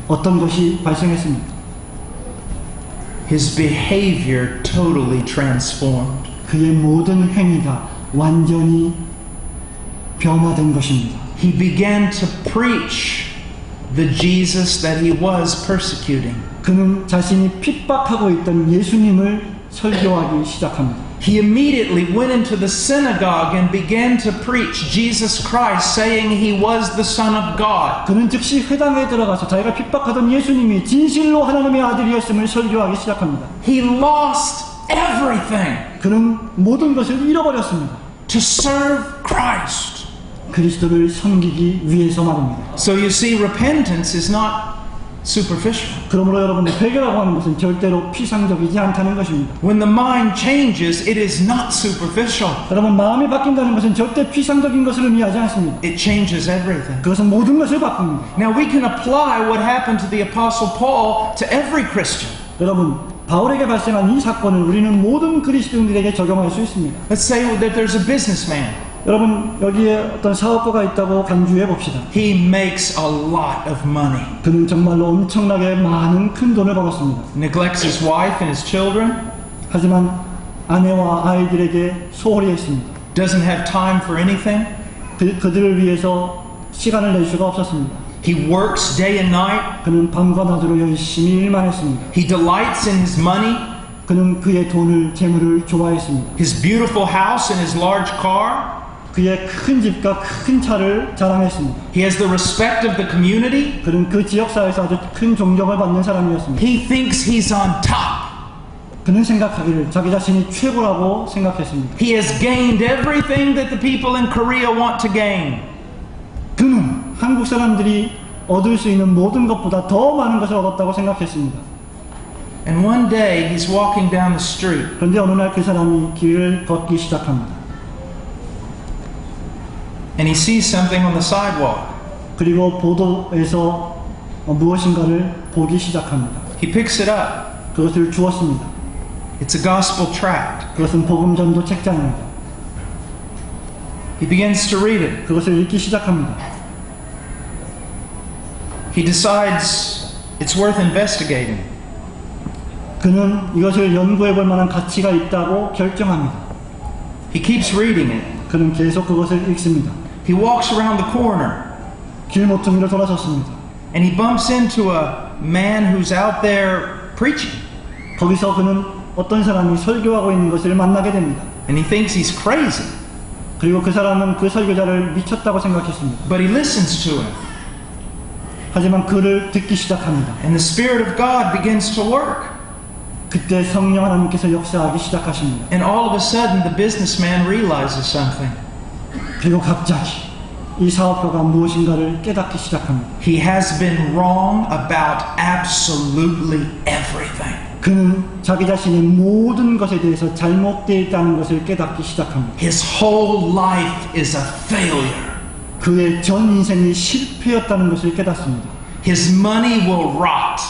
어떤 것이 발생했습니까? His behavior totally transformed. 그의 모든 행위가 완전히 변화된 것입니다. He began to preach the Jesus that he was persecuting. 그는 자신이 핍박하고 있던 예수님을 설교하기 시작합니다. He immediately went into the synagogue and began to preach Jesus Christ, saying he was the Son of God. 그는 즉시 회당에 들어가서 자기가 핍박하던 예수님이 진실로 하나님의 아들이었음을 설교하기 시작합니다. He lost everything 그는 모든 것을 잃어버렸습니다. to serve Christ. 그리스도를 섬기기 위해서 말입니다. So you see, repentance is not superficial. 그러므로 여러분들 회개라고 하는 것은 절대로 피상적이지 않다는 것입니다. When the mind changes, it is not superficial. 여러분 마음이 바뀐다는 것은 절대 피상적인 것을 의미하지 않습니다. It changes everything. 그것은 모든 것을 바꿉니다. Now we can apply what happened to the Apostle Paul to every Christian. 여러분 바울에게 발생한 이 사건을 우리는 모든 그리스도인들에게 적용할 수 있습니다. Let's say that there's a businessman. 여러분 여기에 어떤 사업가가 있다고 간주해 봅시다. He makes a lot of money. 그는 정말로 엄청나게 많은 큰 돈을 벌었습니다. Neglects his wife and his children. 하지만 아내와 아이들에게 소홀히 했습니다. Doesn't have time for anything. 그들을 위해서 시간을 낼 수가 없었습니다. He works day and night. 그는 밤과 낮으로 열심히 일만 했습니다. He delights in his money, 그는 그의 돈을 재물을 좋아했습니다. his beautiful house and his large car. 그의 큰 집과 큰 차를 자랑했습니다. He has the respect of the community. 그는 그 지역사회에서 아주 큰 존경을 받는 사람이었습니다. He thinks he's on top. 그는 생각하기를 자기 자신이 최고라고 생각했습니다. He has gained everything that the people in Korea want to gain. 그는 한국 사람들이 얻을 수 있는 모든 것보다 더 많은 것을 얻었다고 생각했습니다. And one day he's walking down the street. 그런데 어느 날 그 사람이 길을 걷기 시작합니다. And he sees something on the sidewalk. 그리고 보도에서 무엇인가를 보기 시작합니다. He picks it up. 그것을 주었습니다. It's a gospel tract. 그것은 복음 전도 책자입니다. He begins to read it. 그것을 읽기 시작합니다. He decides it's worth investigating. 그는 이것을 연구해 볼 만한 가치가 있다고 결정합니다. He keeps reading it. 그는 계속 그것을 읽습니다. He walks around the corner 길 모퉁이를 돌아섰습니다. and he bumps into a man who's out there preaching. 거기서 그는 어떤 사람이 설교하고 있는 것을 만나게 됩니다. And he thinks he's crazy, 그리고 그 사람은 그 설교자를 미쳤다고 생각했습니다. but he listens to him. 하지만 그를 듣기 시작합니다. And the Spirit of God begins to work. 그때 성령 하나님께서 역사하기 시작하십니다. And all of a sudden the businessman realizes something. 그리고 갑자기 이 사업가가 무엇인가를 깨닫기 시작합니다. He has been wrong about absolutely everything. 그는 자기 자신의 모든 것에 대해서 잘못되어 있다는 것을 깨닫기 시작합니다. His whole life is a failure. 그의 전 인생이 실패였다는 것을 깨닫습니다. His money will rot.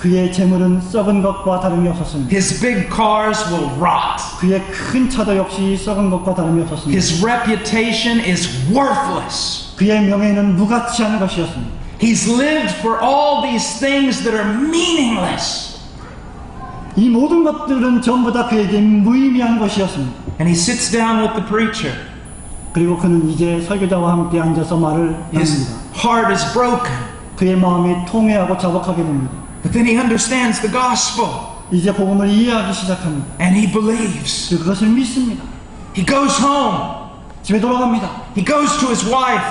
그의 재물은 썩은 것과 다름이 없었습니다. His big cars will rot. 그의 큰 차도 역시 썩은 것과 다름이 없었습니다. His reputation is worthless. 그의 명예는 무가치한 것이었습니다. He's lived for all these things that are meaningless. 이 모든 것들은 전부 다 그에게 무의미한 것이었습니다. And he sits down with the preacher. 그리고 그는 이제 설교자와 함께 앉아서 말을 His 나눕니다. heart is broken. 그의 마음이 통회하고 자복하게 됩니다. But then he understands the gospel. 이제 복음을 이해하기 시작합니다. And he believes. 그리고 그것을 믿습니다. He goes home. 집에 돌아갑니다. He goes to his wife.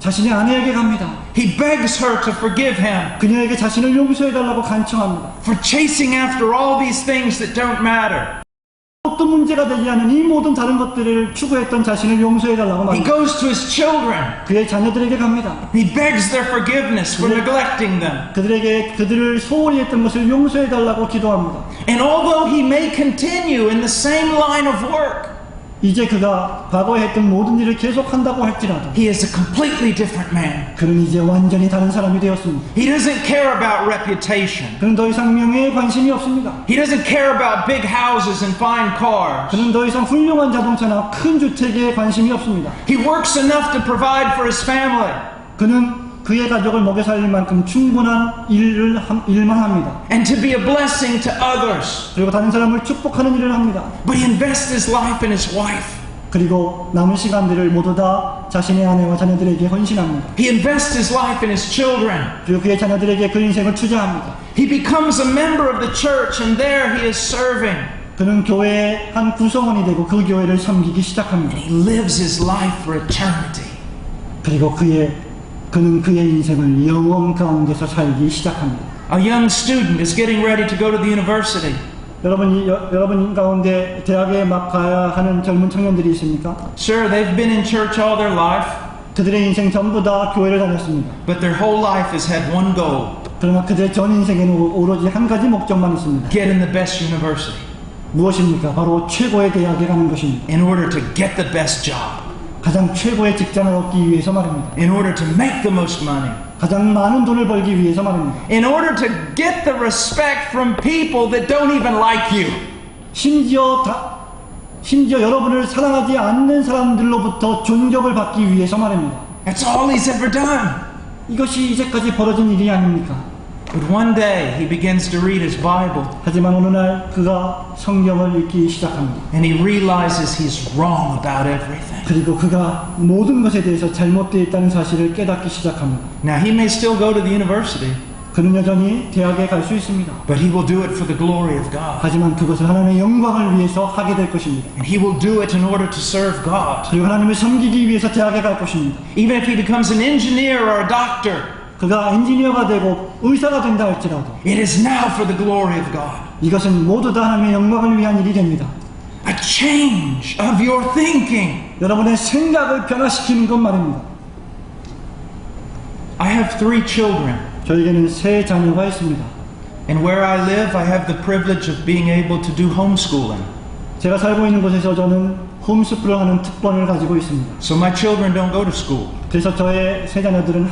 자신의 아내에게 갑니다. He begs her to forgive him 그녀에게 자신을 용서해달라고 간청합니다. for chasing after all these things that don't matter. 아무것도 문제가 되지 않은 이 모든 다른 것들을 추구했던 자신을 용서해달라고 He 말합니다. goes to his children. 그의 자녀들에게 갑니다. He begs their forgiveness for neglecting them. 그들에게 그들을 소홀히 했던 것을 용서해달라고 기도합니다. And although he may continue in the same line of work, 이제 그가 과거에 했던 모든 일을 계속한다고 할지라도 he is a completely different man. 그는 이제 완전히 다른 사람이 되었습니다. He doesn't care about reputation. 그는 더 이상 명예에 관심이 없습니다. He doesn't care about big houses and fine cars. 그는 더 이상 훌륭한 자동차나 큰 주택에 관심이 없습니다. He works enough to provide for his family. 그는 그의 가족을 먹여 살릴 만큼 충분한 일만 합니다. And to be a blessing to others. 그리고 다른 사람을 축복하는 일을 합니다. But he invests his life in his wife. 그리고 남은 시간들을 모두 다 자신의 아내와 자녀들에게 헌신합니다. He invests his life in his children. 그리고 그의 자녀들에게 그 인생을 투자합니다. He becomes a member of the church and there he is serving. 그는 교회의 한 구성원이 되고 그 교회를 섬기기 시작합니다. He lives his life for eternity. 그리고 그는 그의 인생을 영원 가운데서 살기 시작합니다. A young student is getting ready to go to the university. 여러분 가운데 대학에 막 가야 하는 젊은 청년들이 있습니까? Sure, they've been in church all their life, 그들의 인생 전부 다 교회를 다녔습니다. but their whole life has had one goal: 그러나 그들의 전 인생에는 오로지 한 가지 목적만 있습니다. get in the best university 무엇입니까? 바로 최고의 대학에 가는 것입니다. in order to get the best job, 가장 최고의 직장을 얻기 위해서 말입니다. in order to make the most money, 가장 많은 돈을 벌기 위해서 말입니다. in order to get the respect from people that don't even like you. 심지어 여러분을 사랑하지 않는 사람들로부터 존경을 받기 위해서 말입니다. That's all he's ever done. 이것이 이제까지 벌어진 일이 아닙니까? But one day he begins to read his Bible 하지만 어느 날 그가 성경을 읽기 시작합니다. and he realizes he's wrong about everything. 그리고 그가 모든 것에 대해서 잘못되어 있다는 사실을 깨닫기 시작합니다. Now he may still go to the university, 그는 여전히 대학에 갈 수 있습니다. but he will do it for the glory of God. 하지만 그것을 하나님의 영광을 위해서 하게 될 것입니다. And he will do it in order to serve God. 그리고 하나님을 섬기기 위해서 대학에 갈 것입니다. Even if he becomes an engineer or a doctor, 그가 엔지니어가 되고 의사가 된다 할지라도 it is now for the glory of God. 이것은 모두 다 하나님의 영광을 위한 일이 됩니다. A change of your thinking. 여러분의 생각을 변화시키는 것 말입니다. I have 3 children, 저에게는 3 자녀가 있습니다. and where I live, I have the privilege of being able to do homeschooling. 제가 살고 있는 곳에서 저는 홈스쿨을 하는 특권을 가지고 있습니다. So my children don't go to school. 그래서 저의 3 자녀들은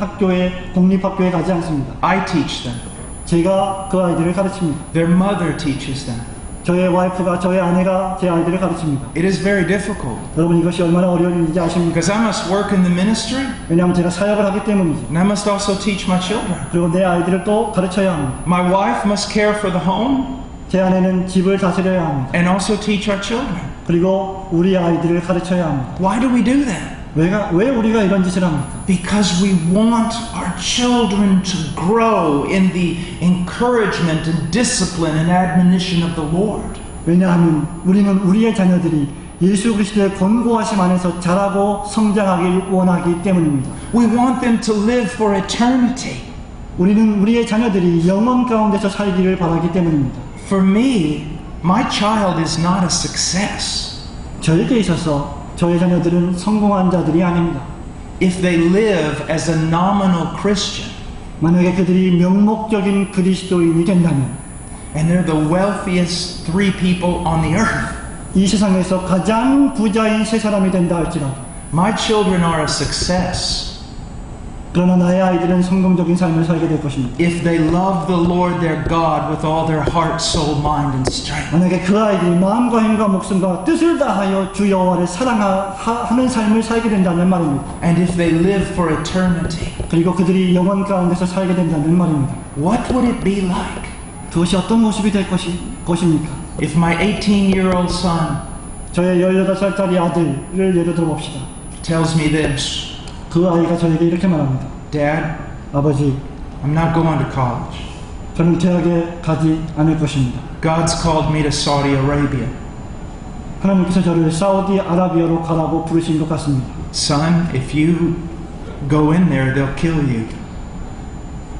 공립학교에 가지 않습니다. I teach them. 제가 그 아이들을 가르칩니다. Their mother teaches them. 저의 아내가 제 아이들을 가르칩니다. It is very difficult 여러분 이것이 얼마나 어려운 일인지 아십니까? because I must work in the ministry 왜냐하면 제가 사역을 하기 때문이죠. and I must also teach my children. 그리고 내 아이들을 또 가르쳐야 합니다. My wife must care for the home 제 아내는 집을 다스려야 합니다. and also teach our children. 그리고 우리 아이들을 가르쳐야 합니다. Why do we do that? 왜 우리가 이런 짓을 합니까? Because we want our children to grow in the encouragement and discipline and admonition of the Lord. 왜냐하면 우리는 우리의 자녀들이 예수 그리스도의 권고하심 안에서 자라고 성장하길 원하기 때문입니다. We want them to live for eternity. 우리는 우리의 자녀들이 영원 가운데서 살기를 바라기 때문입니다. For me, my child is not a success 저에게 있어서 저의 자녀들은 성공한 자들이 아닙니다. if they live as a nominal Christian 만약에 그들이 명목적인 그리스도인이 된다면 and they're the wealthiest 3 people on the earth. 이 세상에서 가장 부자인 3 사람이 된다 할지라도 My children are a success 그러나 나의 아이들은 성공적인 삶을 살게 될 것입니다. if they love the Lord their God with all their heart, soul, mind, and strength. 만약에 그 아이들이 마음과 힘과 목숨과 뜻을 다하여 주 여호와를 사랑하는 삶을 살게 된다는 말입니다. And if they live for eternity. 그리고 그들이 영원 가운데서 살게 된다는 말입니다. What would it be like 그것이 어떤 모습이 될 것입니까? if my 18-year-old son 저의 18살짜리 아들을 예로 들어봅시다. tells me this? 그 아이가 저에게 이렇게 말합니다. Dad, 아버지, I'm not going to college. 저는 대학에 가지 않을 것입니다. God's called me to Saudi Arabia. 하나님께서 저를 사우디아라비아로 가라고 부르신 것 같습니다. Son, if you go in there, they'll kill you.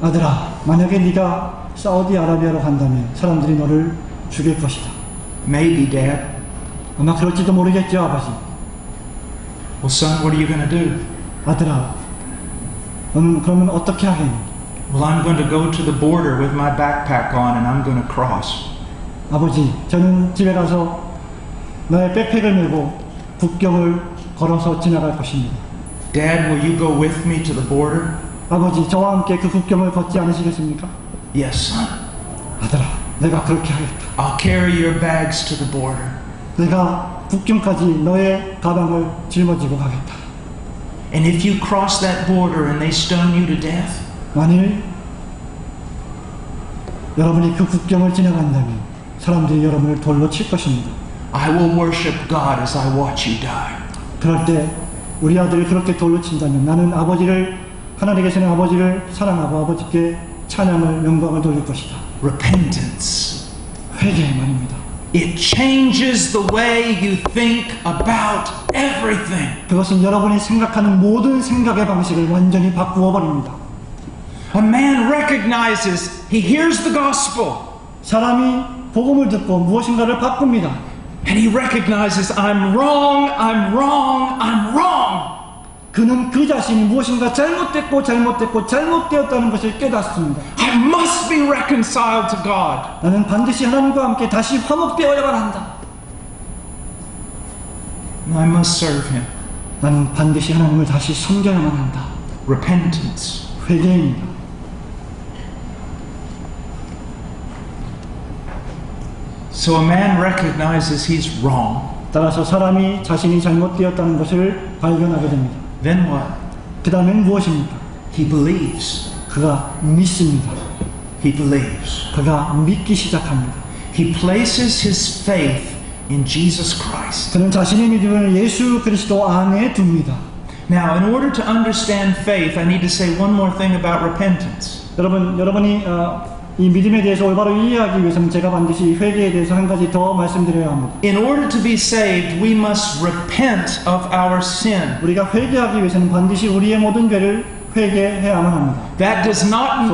아들아, 만약에 네가 사우디아라비아로 간다면 사람들이 너를 죽일 것이다. Maybe, Dad. 아마 그럴지도 모르겠죠, 아버지. Well, son, what are you going to do? 아들아, 너는 그러면 어떻게 하겠니? Well, I'm going to go to the border with my backpack on and I'm going to cross. 아버지, 저는 집에 가서 나의 백팩을 메고 국경을 걸어서 지나갈 것입니다. Dad, will you go with me to the border? 아버지, 저와 함께 그 국경을 걷지 않으시겠습니까? Yes, son. 아들아, 내가 그렇게 하겠다. I'll carry your bags to the border. 내가 국경까지 너의 가방을 짊어지고 가겠다. And if you cross that border and they stone you to death, 만일 여러분이 그 국경을 지나간다면 사람들이 여러분을 돌로 칠 것입니다. I will worship God as I watch you die. 그럴 때 우리 아들이 그렇게 돌로 친다면 나는 하나님 계시는 아버지를 사랑하고 아버지께 찬양을 영광을 돌릴 것이다. Repentance. 회개 말입니다. It changes the way you think about everything. 그것은 여러분이 생각하는 모든 생각의 방식을 완전히 바꾸어 버립니다. A man recognizes, he hears the gospel, 사람이 복음을 듣고 무엇인가를 바꿉니다. and he recognizes, I'm wrong, I'm wrong, I'm wrong. 그는 그 자신이 무엇인가 잘못되었다는 것을 깨닫습니다. I must be reconciled to God. 나는 반드시 하나님과 함께 다시 화목되어야만 한다. I must serve him. 나는 반드시 하나님을 다시 섬겨야만 한다. Repentance. 회개입니다. So a man recognizes he's wrong. 따라서 사람이 자신이 잘못되었다는 것을 발견하게 됩니다. Then what? 그 다음엔 무엇입니까? He believes. 그가 믿습니다. He believes. 그가 믿기 시작합니다. He places his faith in Jesus Christ. 그는 자신의 믿음을 예수 그리스도 안에 둡니다. Now, in order to understand faith, I need to say one more thing about repentance. 여러분이 이 믿음에 대해서 올바로 이해하기 위해서는 제가 반드시 회개에 대해서 한 가지 더 말씀드려야 합니다. In order to be saved, we must repent of our sin. 우리가 회개하기 위해서는 반드시 우리의 모든 죄를 회개해야만 합니다. That does not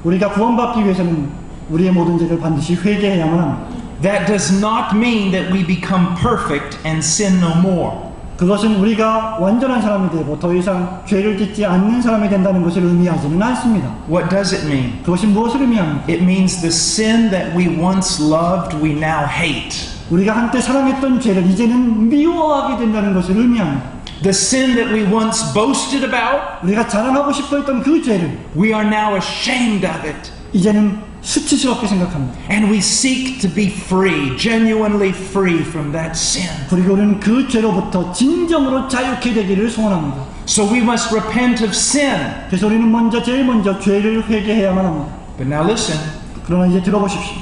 우리가 구원받기 위해서는 우리의 모든 죄를 반드시 회개해야만 합니다. That does not mean that we become perfect and sin no more. 그것은 우리가 완전한 사람이 되고 더 이상 죄를 짓지 않는 사람이 된다는 것을 의미하지는 않습니다. What does it mean? 그것이 무엇을 의미합니까? It means the sin that we once loved, we now hate. 우리가 한때 사랑했던 죄를 이제는 미워하게 된다는 것을 의미합니다. The sin that we once boasted about, 우리가 자랑하고 싶어 했던 그 죄를 we are now ashamed of it. 이제는 수치스럽게 생각합니다. And we seek to be free, genuinely free from that sin. 그리고 우리는 그 죄로부터 진정으로 자유케 되기를 소원합니다. So we must repent of sin. 그래서 우리는 제일 먼저 죄를 회개해야만 합니다. But now listen, 그러나 이제 들어보십시오.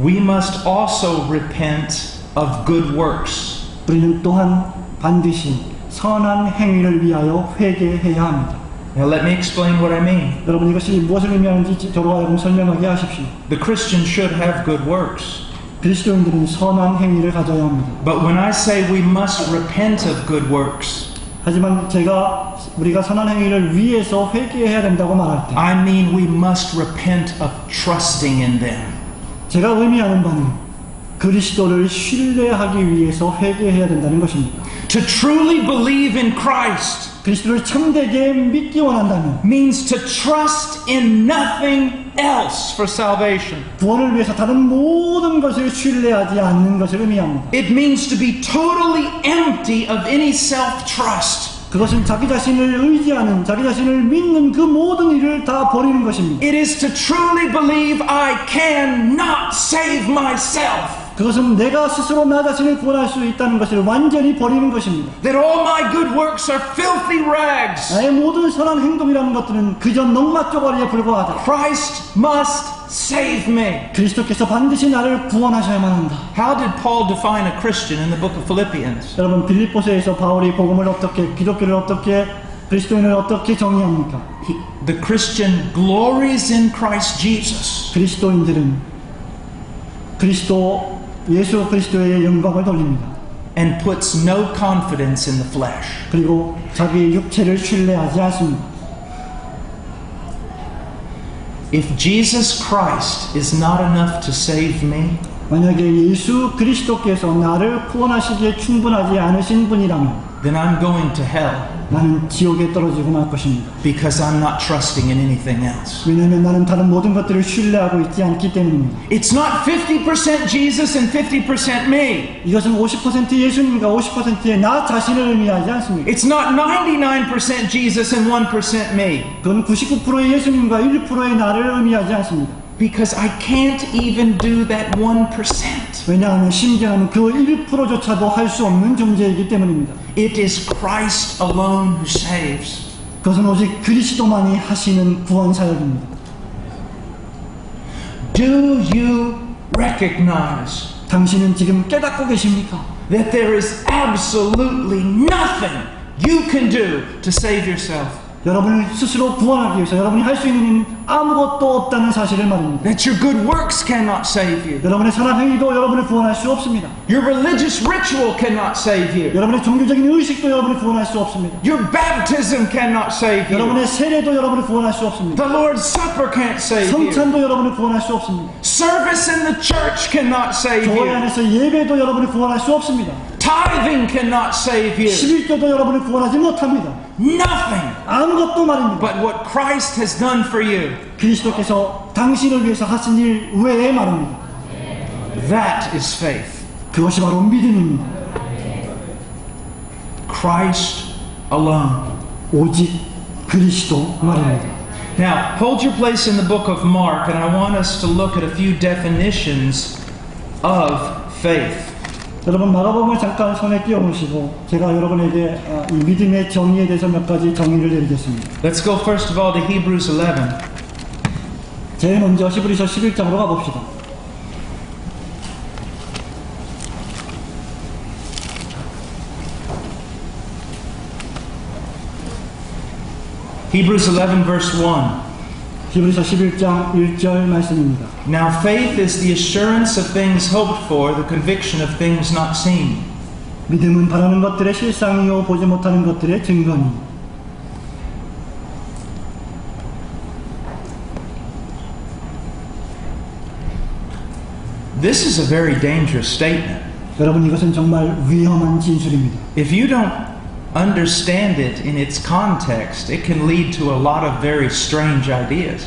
we must also repent of good works. 우리는 또한 반드시 선한 행위를 위하여 회개해야 합니다. Now let me explain what I mean. 여러분 이것이 무엇을 의미하는지 저로 하여금 설명하게 하십시오. The Christian should have good works. 그리스도인들은 선한 행위를 가져야 합니다. But when I say we must repent of good works, 하지만 우리가 선한 행위를 위해서 회개해야 된다고 말할 때 I mean we must repent of trusting in them. 제가 의미하는 바는 그리스도를 신뢰하기 위해서 회개해야 된다는 것입니다. To truly believe in Christ 그리스도를 참되게 믿기 원한다면 means to trust in nothing else for salvation. 구원을 위해서 다른 모든 것을 신뢰하지 않는 것을 의미합니다. It means to be totally empty of any self-trust. 그것은 자기 자신을 의지하는, 자기 자신을 믿는 그 모든 일을 다 버리는 것입니다. It is to truly believe I cannot save myself. 그것은 내가 스스로 나 자신을 구원할 수 있다는 것을 완전히 버리는 것입니다. That all my good works are filthy rags. 나의 모든 선한 행동이라는 것들은 그저 넉마 쪼가리에 불과하다. Christ must save me. 그리스도께서 반드시 나를 구원하셔야만 한다. How did Paul define a Christian in the book of Philippians? 여러분 빌립보서에서 바울이 복음을 어떻게, 기독교를 어떻게, 그리스도인을 어떻게 정의합니까? The Christian glories in Christ Jesus. 그리스도인들은 예수 그리스도의 영광을 돌립니다. And puts no confidence in the flesh. 그리고 자기의 육체를 신뢰하지 않습니다. If Jesus Christ is not enough to save me, 만약에 예수 그리스도께서 나를 구원하시기에 충분하지 않으신 분이라면 then I'm going to hell 나는 지옥에 떨어지고 말 것입니다. because I'm not trusting in anything else. 왜냐하면 나는 다른 모든 것들을 신뢰하고 있지 않기 때문입니다. It's not 50% Jesus and 50% me. 이것은 50% 예수님과 50%의 나 자신을 의미하지 않습니다. It's not 99% Jesus and 1% me. 그건 99%의 예수님과 1%의 나를 의미하지 않습니다. Because I can't even do that 1%. 왜냐하면 심지어는 그 1%조차도 할 수 없는 존재이기 때문입니다. It is Christ alone who saves. 그것은 오직 그리스도만이 하시는 구원 사역입니다. Do you recognize 당신은 지금 깨닫고 계십니까? that there is absolutely nothing you can do to save yourself? 여러분을 스스로 구원하기 위해서 여러분이 할 수 있는 일은 아무것도 없다는 사실을 말입니다. That your good works cannot save you. 여러분의 선한 행위도 여러분을 구원할 수 없습니다. Your religious ritual cannot save you. 여러분의 종교적인 의식도 여러분을 구원할 수 없습니다. Your baptism cannot save you. 여러분의 세례도 여러분을 구원할 수 없습니다. The Lord's Supper can't save you. 성찬도 여러분을 구원할 수 없습니다. Service in the church cannot save 교회 you. 안에서 예배도 여러분을 구원할 수 없습니다. Tithing cannot save you. 11조도 여러분을 구원하지 못합니다. Nothing 아무것도 말입니다. but what Christ has done for you. 그리스도께서 당신을 위해서 하신 일 외에 말입니다. That is faith. 그것이 바로 믿음입니다. Christ alone. 오직 그리스도 말입니다. Now, hold your place in the book of Mark, and I want us to look at a few definitions of faith. 여러분 마가복음을 잠깐 손에 끼워 놓으시고 제가 여러분에게 이 믿음의 정의에 대해서 몇 가지 정의를 내리겠습니다. Let's go first of all to Hebrews 11. 제일 먼저 히브리서 11장으로 가봅시다. Hebrews 11 verse 1. 히브리서 11장 1절 말씀입니다. Now faith is the assurance of things hoped for, the conviction of things not seen. 믿음은 바라는 것들의 실상이요 보지 못하는 것들의 증거니. This is a very dangerous statement. 여러분 이것은 정말 위험한 진술입니다. If you don't understand it in its context, it can lead to a lot of very strange ideas.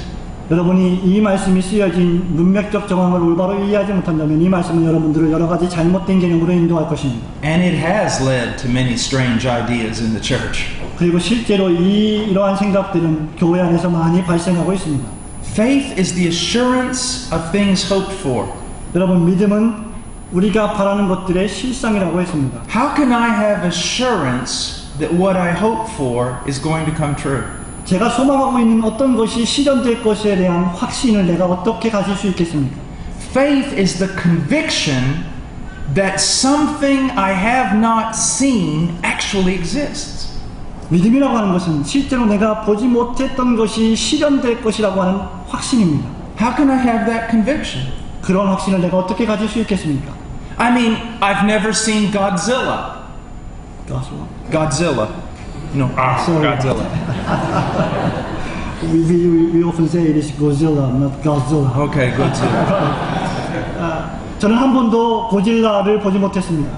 여러분이 이 말씀이 쓰여진 문맥적 정황을 올바로 이해하지 못한다면 이 말씀은 여러분들을 여러 가지 잘못된 개념으로 인도할 것입니다. And it has led to many strange ideas in the church. 그리고 실제로 이러한 생각들은 교회 안에서 많이 발생하고 있습니다. Faith is the assurance of things hoped for. 여러분 믿음은 우리가 바라는 것들의 실상이라고 했습니다. How can I have assurance that what I hope for is going to come true? 제가 소망하고 있는 어떤 것이 실현될 것에 대한 확신을 내가 어떻게 가질 수 있겠습니까? Faith is the conviction that something I have not seen actually exists. 믿음이라고 하는 것은 실제로 내가 보지 못했던 것이 실현될 것이라고 하는 확신입니다. How can I have that conviction? 그런 확신을 내가 어떻게 가질 수 있겠습니까? I mean, I've never seen Godzilla. Godzilla. No, Sorry. Godzilla. We often say it is Godzilla, not Godzilla. Okay, good too. 저는 한 번도 고질라를 보지 못했습니다.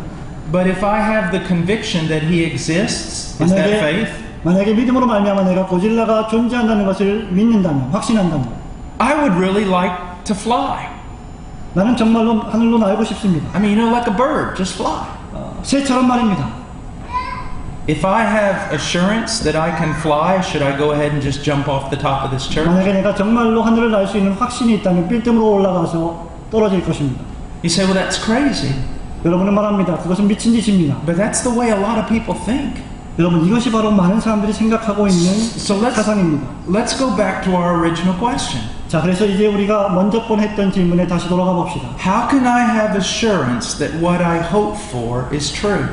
But if I have the conviction that he exists, is that faith? 만약에 믿음으로 말미암아 내가 고질라가 존재한다는 것을 믿는다면, 확신한다면, I would really like to fly. 나는 정말로 하늘로 날고 싶습니다. I mean, like a bird, just fly. 새처럼 말입니다. If I have assurance that I can fly, should I go ahead and just jump off the top of this church? 만약에 내가 정말로 하늘을 날 수 있는 확신이 있다면 빌딩으로 올라가서 떨어질 것입니다. You say, well, that's crazy. 여러분은 말합니다. 그것은 미친 짓입니다. But that's the way a lot of people think. 여러분 이것이 바로 많은 사람들이 생각하고 있는 So 사상입니다. let's go back to our original question. 자, 그래서 이제 우리가 먼저 번 했던 질문에 다시 돌아가 봅시다. How can I have assurance that what I hope for is true?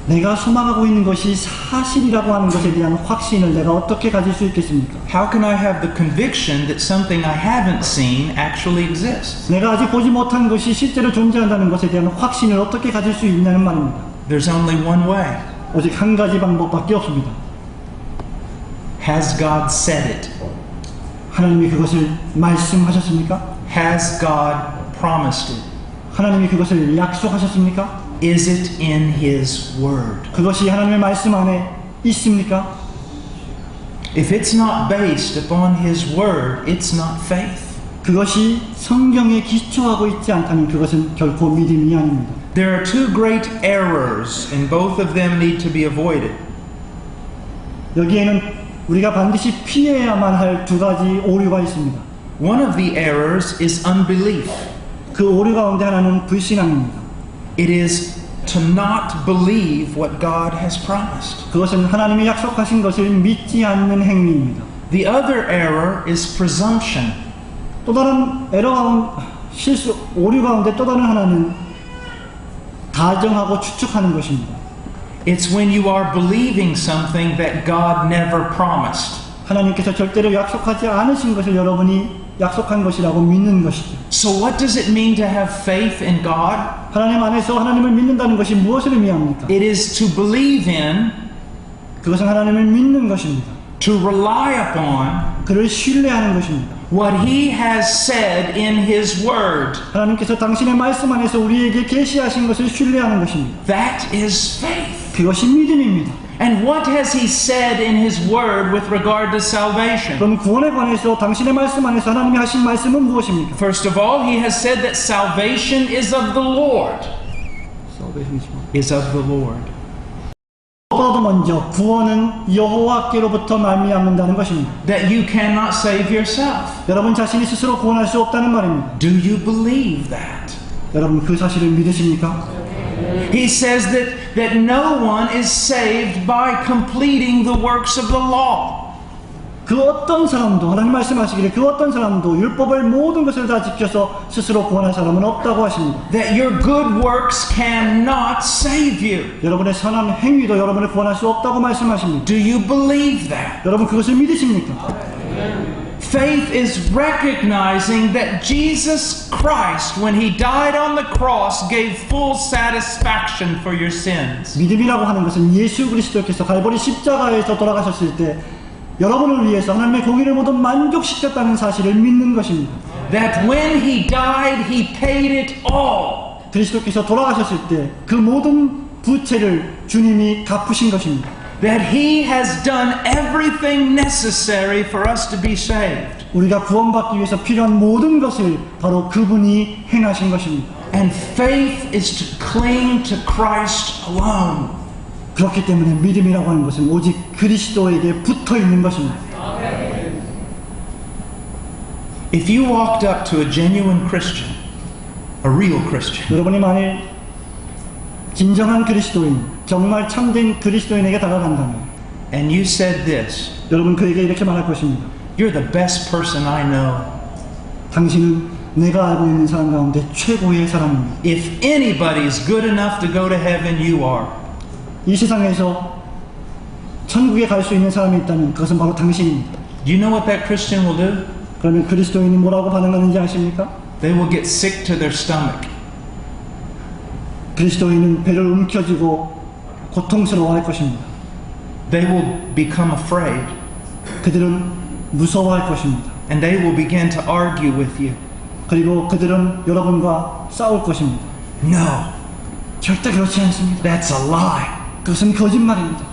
내가 소망하고 있는 것이 사실이라고 하는 것에 대한 확신을 내가 어떻게 가질 수 있겠습니까? How can I have the conviction that something I haven't seen actually exists? 내가 아직 보지 못한 것이 실제로 존재한다는 것에 대한 확신을 어떻게 가질 수 있냐는 말입니다. There's only one way. 오직 한 가지 방법밖에 없습니다. Has God said it? 하나님이 그것을 말씀하셨습니까? Has God promised it? 하나님이 그것을 약속하셨습니까? Is it in His Word? 그것이 하나님의 말씀 안에 있습니까? If it's not based upon His Word, it's not faith. 그것이 성경에 기초하고 있지 않다면 그것은 결코 믿음이 아닙니다. There are two great errors, and both of them need to be avoided. 여기에는 우리가 반드시 피해야만 할 두 가지 오류가 있습니다. One of the errors is unbelief. 그 오류 가운데 하나는 불신앙입니다. It is to not believe what God has promised. 그것은 하나님이 약속하신 것을 믿지 않는 행위입니다. The other error is presumption. 또 다른 오류 가운데 또 다른 하나는 가정하고 추측하는 것입니다. It's when you are believing something that God never promised. 하나님께서 절대로 약속하지 않으신 것을 여러분이 약속한 것이라고 믿는 것이죠. So what does it mean to have faith in God? 하나님 안에서 하나님을 믿는다는 것이 무엇을 의미합니까? It is to believe in, 그것은 하나님을 믿는 것입니다. to rely upon 그를 신뢰하는 것입니다. what He has said in His Word. 하나님께서 당신의 말씀 안에서 우리에게 계시하신 것을 신뢰하는 것입니다. That is faith. 그것이 믿음입니다. And what has He said in His Word with regard to salvation? 그럼 구원에 관해서 당신의 말씀 안에서 하나님이 하신 말씀은 무엇입니까? First of all, He has said that salvation is of the Lord. Is of the Lord. 무엇보다도 먼저 구원은 여호와께로부터 말미암는다는 것입니다. That you cannot save yourself. 여러분 자신이 스스로 구원할 수 없다는 말입니다. Do you believe that? 여러분 그 사실을 믿으십니까? He says that no one is saved by completing the works of the law. 그 어떤 사람도 하나님 말씀하시기를 그 어떤 사람도 율법의 모든 것을 다 지켜서 스스로 구원할 사람은 없다고 하십니다. That your good works cannot save you. 여러분의 선한 행위도 여러분을 구원할 수 없다고 말씀하십니다. Do you believe that? 여러분 그것을 믿으십니까? Faith is recognizing that Jesus Christ, when He died on the cross, gave full satisfaction for your sins. 믿음이라고 하는 것은 예수 그리스도께서 갈보리 십자가에서 돌아가셨을 때 여러분을 위해서 하나님의 공의를 모두 만족시켰다는 사실을 믿는 것입니다. That when He died, He paid it all. 그리스도께서 돌아가셨을 때 그 모든 부채를 주님이 갚으신 것입니다. That He has done everything necessary for us to be saved. 우리가 구원받기 위해서 필요한 모든 것을 바로 그분이 행하신 것입니다. And faith is to cling to Christ alone. 그렇기 때문에 믿음이라고 하는 것은 오직 그리스도에게 붙어 있는 것입니다. If you walked up to a genuine Christian, a real Christian, 여러분이 만일 진정한 그리스도인, 정말 참된 그리스도인에게 다가간다면 and you said this, 여러분 그에게 이렇게 말할 것입니다. you're the best person I know. 당신은 내가 알고 있는 사람 가운데 최고의 사람입니다. If anybody's good enough to go to heaven, you are. 이 세상에서 천국에 갈 수 있는 사람이 있다면 그것은 바로 당신입니다. Do you know what that Christian will do? 그러면 그리스도인이 뭐라고 반응하는지 아십니까? They will get sick to their stomach. 그리스도인은 배를 움켜쥐고 고통스러워할 것입니다. They will become afraid. 그들은 무서워할 것입니다. And they will begin to argue with you. 그리고 그들은 여러분과 싸울 것입니다. No, 절대 그렇지 않습니다. that's a lie. 그것은 거짓말입니다.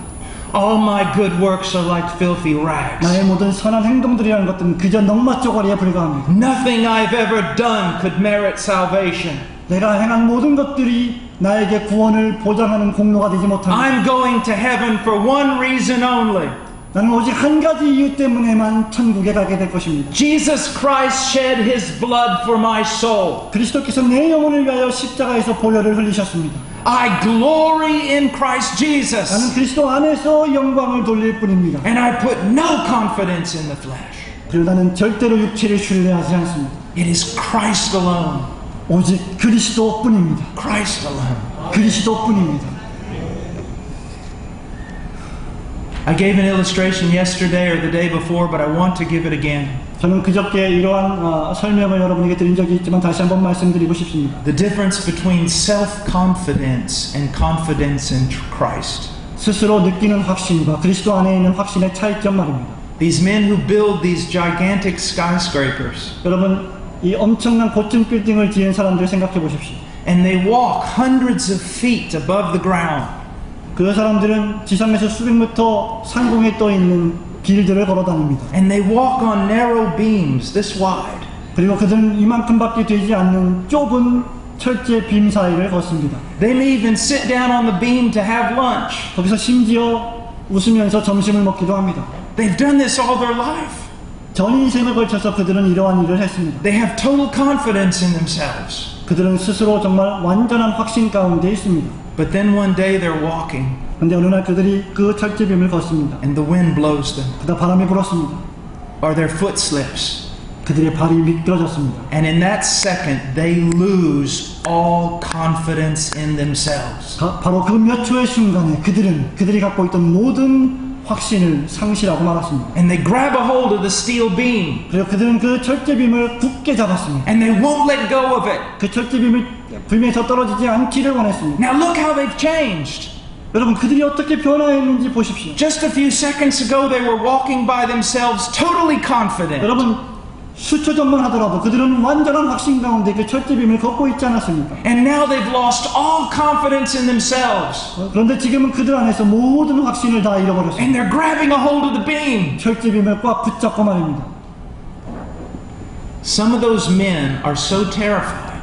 All my good works are like filthy rags. 나의 모든 선한 행동들이라는 것들은 그저 넉마 쪼가리에 불과합니다. Nothing I've ever done could merit salvation. 내가 행한 모든 것들이 나에게 구원을 보장하는 공로가 되지 못합니다. I'm going to heaven for one reason only. 나는 오직 한 가지 이유 때문에만 천국에 가게 될 것입니다. Jesus Christ shed His blood for my soul. 그리스도께서 내 영혼을 위하여 십자가에서 보혈을 흘리셨습니다. I glory in Christ 나는 Jesus. 그리스도 안에서 영광을 돌릴 뿐입니다. And I put no confidence in the flesh. 그리고 나는 절대로 육체를 신뢰하지 않습니다. It is Christ alone. 오직 그리스도뿐입니다. Christ alone. 그리스도뿐입니다. I gave an illustration yesterday or the day before, but I want to give it again. 저는 그저께 이러한 설명을 여러분에게 드린 적이 있지만 다시 한번 말씀드리고 싶습니다. The difference between self-confidence and confidence in Christ. 스스로 느끼는 확신과 그리스도 안에 있는 확신의 차이점 말입니다. These men who build these gigantic skyscrapers, 여러분 이 엄청난 고층 빌딩을 지은 사람들 생각해 보십시오. and they walk hundreds of feet above the ground. 그 사람들은 지상에서 수백 미터 상공에 떠 있는 길들을 걸어 다닙니다. And they walk on narrow beams this wide. 그리고 그들은 이만큼밖에 되지 않는 좁은 철제 빔 사이를 걷습니다. They may even sit down on the beam to have lunch. 거기서 심지어 웃으면서 점심을 먹기도 합니다. They've done this all their life. 전 인생을 걸쳐서 그들은 이러한 일을 했습니다. They have total confidence in themselves. 그들은 스스로 정말 완전한 확신 가운데 있습니다. But then one day they're walking 그런데 어느 날 그들이 그 철제빔을 걷습니다. and the wind blows them, 그러다 바람이 불었습니다. or their foot slips. 그들의 발이 미끄러졌습니다. And in that second, they lose all confidence in themselves. 바로 그 몇 초의 순간에 그들이 갖고 있던 모든 확신을 상실하고 말았습니다. And they grab a hold of the steel beam, 그리고 그들은 그 철제빔을 굳게 잡았습니다. and they won't let go of it. 그 철제빔에서 떨어지지 않기를 원했습니다. Now look how they've changed. 여러분 그들이 어떻게 변화했는지 보십시오. Just a few seconds ago, they were walking by themselves, totally confident. 여러분 수초 전만 하더라도 그들은 완전한 확신 가운데 그 철제빔을 걷고 있지 않았습니까? And now they've lost all confidence in themselves. 그런데 지금은 그들 안에서 모든 확신을 다 And 잃어버렸습니다. they're grabbing a hold of the beam. 철제빔을 꽉 붙잡고 말입니다. Some of those men are so terrified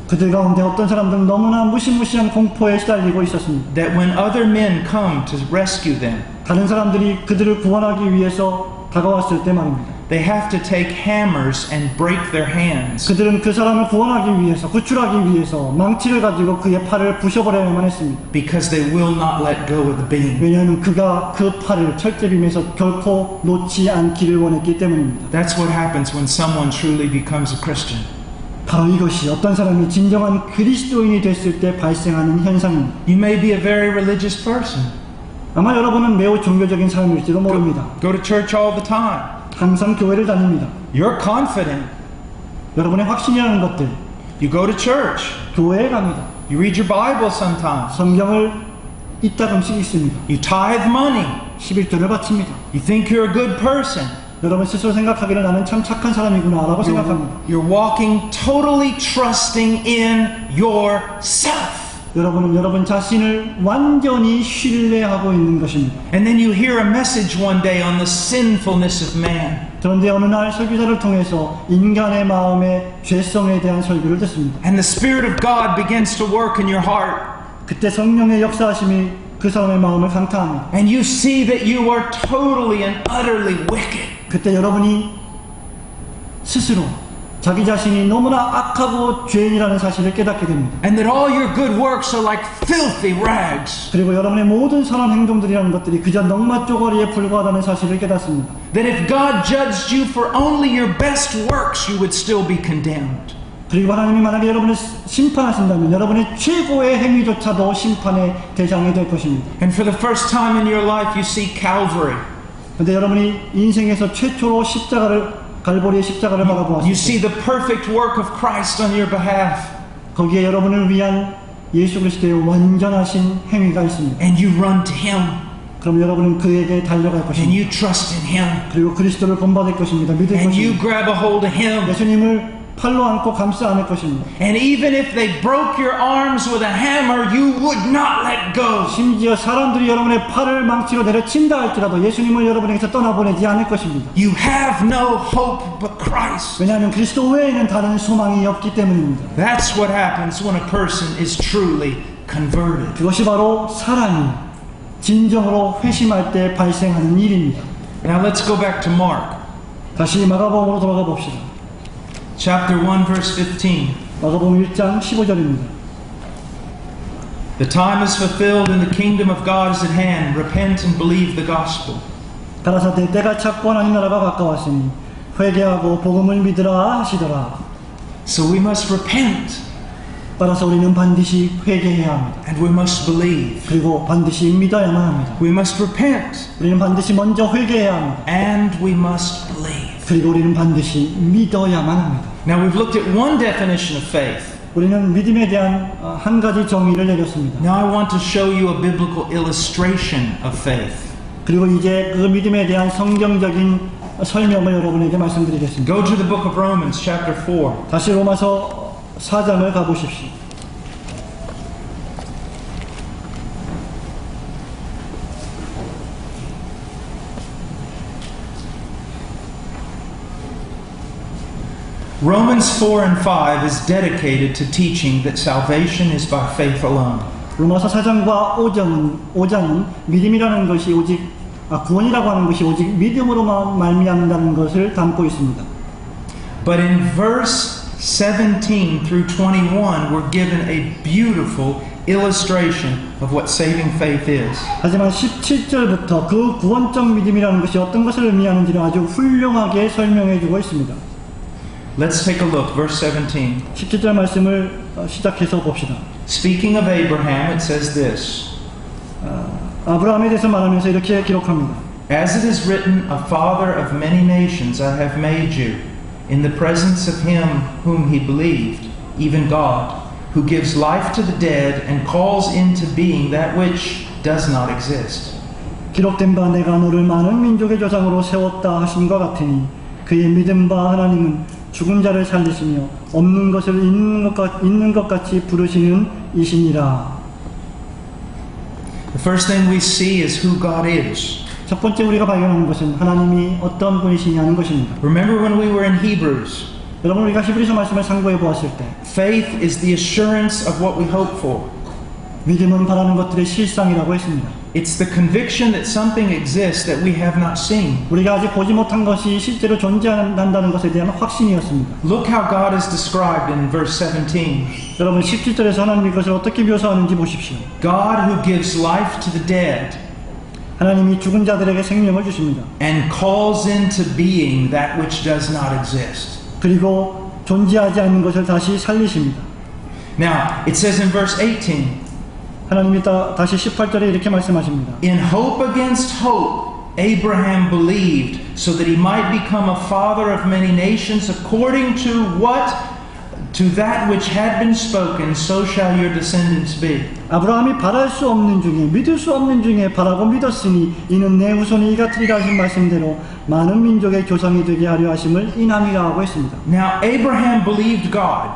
그들 가운데 어떤 사람들은 너무나 무시무시한 공포에 시달리고 있었습니다. that when other men come to rescue them, 다른 사람들이 그들을 구원하기 위해서 다가왔을 때 말입니다. they have to take hammers and break their hands. 그들은 그 사람을 구원하기 위해서, 구출하기 위해서 망치를 가지고 그의 팔을 부셔버려야만 했습니다. Because they will not let go of the beam. 왜냐하면 그가 그 팔을 철제빔에서 결코 놓지 않기를 원했기 때문입니다. That's what happens when someone truly becomes a Christian. 바로 이것이 어떤 사람이 진정한 그리스도인이 됐을 때 발생하는 현상입니다. You may be a very religious person. 아마 여러분은 매우 종교적인 사람일지도 모릅니다. Go to church all the time. 항상 교회를 다닙니다. You're confident. 여러분의 확신이라는 것들, You go to church. 교회에 갑니다. You read your Bible sometimes. 성경을 이따금씩 읽습니다. You tithe money. 11조를 바칩니다. You think you're a good person. 여러분 스스로 생각하기를 나는 참 착한 사람이구나 라고 생각합니다. You're walking totally trusting in yourself. 여러분은 여러분 자신을 완전히 신뢰하고 있는 것입니다. And then you hear a message one day on the sinfulness of man. 그런데 어느 날 설교자를 통해서 인간의 마음의 죄성에 대한 설교를 듣습니다. And the Spirit of God begins to work in your heart. 그때 성령의 역사하심이 그 사람의 마음을 강타합니다. And you see that you are totally and utterly wicked. 그때 여러분이 스스로 자기 자신이 너무나 악하고 죄인이라는 사실을 깨닫게 됩니다. And that all your good works are like filthy rags. 그리고 여러분의 모든 선한 행동들이라는 것들이 그저 넉마쪼가리에 불과하다는 사실을 깨닫습니다. That if God judged you for only your best works, you would still be condemned. 그리고 하나님이 만약에 여러분을 심판하신다면 여러분의 최고의 행위조차도 심판의 대상이 될 것입니다. And for the first time in your life, you see Calvary. 그런데 여러분이 인생에서 최초로 갈보리의 십자가를 You 바라보았을 see 때 the perfect work of Christ on your behalf. 거기에 여러분을 위한 예수 그리스도의 완전하신 행위가 있습니다. And you run to Him. 그럼 여러분은 그에게 달려갈 And 것입니다. you trust in Him. 그리고 그리스도를 본받을 것입니다. 믿을 And you 것입니다. grab a hold of Him. 예수님을 팔로 안고 감싸 안을 것입니다. And even if they broke your arms with a hammer, you would not let go. 심지어 사람들이 여러분의 팔을 망치로 내려친다 할지라도 예수님을 여러분에게서 떠나보내지 않을 것입니다. You have no hope but Christ. 왜냐하면 그리스도 외에는 다른 소망이 없기 때문입니다. That's what happens when a person is truly converted. 그것이 바로 사람이 진정으로 회심할 때 발생하는 일입니다. Now let's go back to Mark. 다시 마가복음으로 돌아가 봅시다. Chapter 1, verse 15. 마가복음 1장 15절입니다. The time is fulfilled and the kingdom of God is at hand. Repent and believe the gospel. 가라사대 때가 찼고 하나님 나라가 가까웠으니 회개하고 복음을 믿으라 하시더라. So we must repent 따라서 우리는 반드시 회개해야 합니다. and we must believe. 그리고 반드시 믿어야만 합니다. We must repent 우리는 반드시 먼저 회개해야 합니다. and we must believe. 그리고 우리는 반드시 믿어야만 합니다. Now we've looked at one definition of faith. 우리는 믿음에 대한 한 가지 정의를 내렸습니다. Now I want to show you a biblical illustration of faith. 그리고 이제 그 믿음에 대한 성경적인 설명을 여러분에게 말씀드리겠습니다. Go to the book of Romans chapter 4. 다시 로마서 4장을 가보십시오. Romans 4 and 5 is dedicated to teaching that salvation is by faith alone. 로마서 4장과 5장은 믿음이라는 것이 구원이라고 하는 것이 오직 믿음으로만 말미암는다는 것을 담고 있습니다. But in verse 17 through 21, we're given a beautiful illustration of what saving faith is. 하지만 17절부터 그 구원적 믿음이라는 것이 어떤 것을 의미하는지를 아주 훌륭하게 설명해 주고 있습니다. Let's take a look, verse 17. 17절 말씀을 시작해서 봅시다. Speaking of Abraham, it says this. 아브라함에 대해서 말하면서 이렇게 기록합니다. As it is written, a father of many nations I have made you, in the presence of him whom he believed, even God, who gives life to the dead and calls into being that which does not exist. 기록된 바 내가 너를 많은 민족의 조상으로 세웠다 하심과 같으니 그의 믿음 바 하나님은 죽은 자를 살리시며 없는 것을 있는 것 같이 부르시는 이시니라. The first thing we see is who God is. 첫 번째 우리가 발견하는 것은 하나님이 어떤 분이시냐는 것입니다. Remember when we were in Hebrews? 여러분 우리가 히브리서 말씀을 상고해 보았을 때 Faith is the assurance of what we hope for. 믿음은 바라는 것들의 실상이라고 했습니다. It's the conviction that something exists that we have not seen. 우리가 아직 보지 못한 것이 실제로 존재한다는 것에 대한 확신이었습니다. Look how God is described in verse 17. 여러분 17절에서 하나님이 그것을 어떻게 묘사하는지 보십시오. God who gives life to the dead 하나님이 죽은 자들에게 생명을 주십니다. and calls into being that which does not exist. 그리고 존재하지 않는 것을 다시 살리십니다. Now, it says in verse 18, 하나님이 다시 18절에 이렇게 말씀하십니다. in hope against hope, Abraham believed so that he might become a father of many nations according to that which had been spoken, so shall your descendants be. 아브라함이 바랄 수 없는 중에 믿을 수 없는 중에 바라고 믿었으니 이는 내 후손이 이 같으리라 하신 말씀대로 많은 민족의 조상이 되게 하려 하심을 인함이라 하고 했습니다. Now, Abraham believed God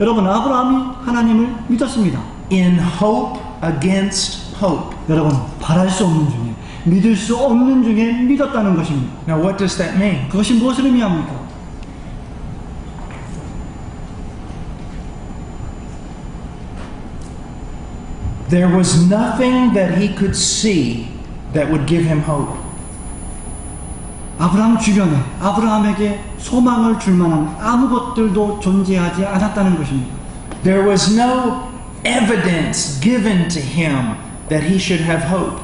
여러분 아브라함이 하나님을 믿었습니다. in hope against hope. 여러분 바랄 수 없는 중에 믿을 수 없는 중에 믿었다는 것입니다. Now, what does that mean? 그것이 무엇을 의미합니까? There was nothing that he could see that would give him hope. 아브라함 주변에 아브라함에게 소망을 줄 만한 아무것들도 존재하지 않았다는 것입니다. There was no evidence given to him that he should have hope.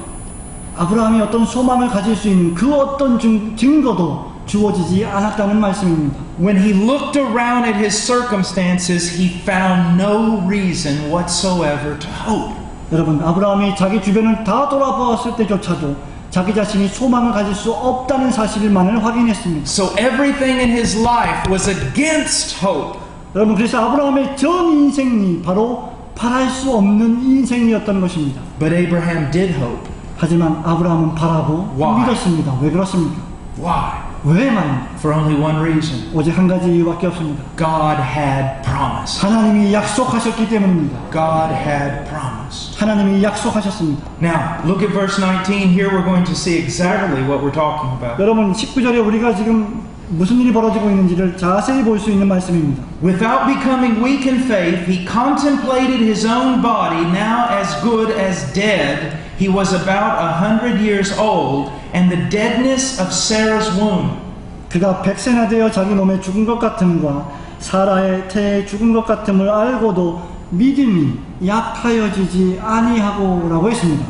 아브라함이 어떤 소망을 가질 수 있는 그 어떤 증거도 주어지지 않았다는 말씀입니다. When he looked around at his circumstances, he found no reason whatsoever to hope. 여러분 아브라함이 자기 주변을 다 돌아보았을 때조차도 자기 자신이 소망을 가질 수 없다는 사실만을 확인했습니다. So everything in his life was against hope. 여러분 그래서 아브라함의 전 인생이 바로 바랄 수 없는 인생이었던 것입니다. But Abraham did hope. 하지만 아브라함은 바라고 Why? 믿었습니다. 왜 그렇습니까? Why? 왜 말입니까? For only one reason. 오직 한 가지 이유밖에 없습니다. God had promised. 하나님이 약속하셨기 때문입니다. God had promised. 하나님이 약속하셨습니다. Now, look at verse 19. Here we're going to see exactly what we're talking about. 여러분 19절에 우리가 지금 무슨 일이 벌어지고 있는지를 자세히 볼 수 있는 말씀입니다. Without becoming weak in faith, he contemplated his own body, now as good as dead. He was about 100 years old, and the deadness of Sarah's womb. 그가 백세나 되어 자기 몸에 죽은 것 같음과 사라의 태에 죽은 것 같음을 알고도 믿음이 약하여지지 아니하고라고 했습니다.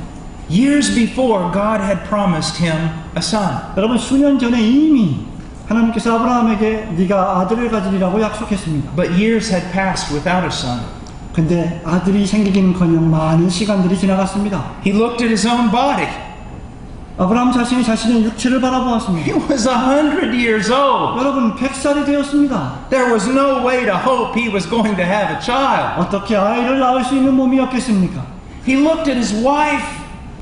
Years before, God had promised him a son. 여러분 수년 전에 이미 하나님께서 아브라함에게 네가 아들을 가지리라고 약속했습니다. But years had passed without a son. 근데 아들이 생기기는커녕 많은 시간들이 지나갔습니다. He looked at his own body. 아브라함 자신이 자신의 육체를 바라보았습니다. He was 100 years old. 여러분 100살이 되었습니다. There was no way to hope he was going to have a child. 어떻게 아이를 낳을 수 있는 몸이었겠습니까? He looked at his wife.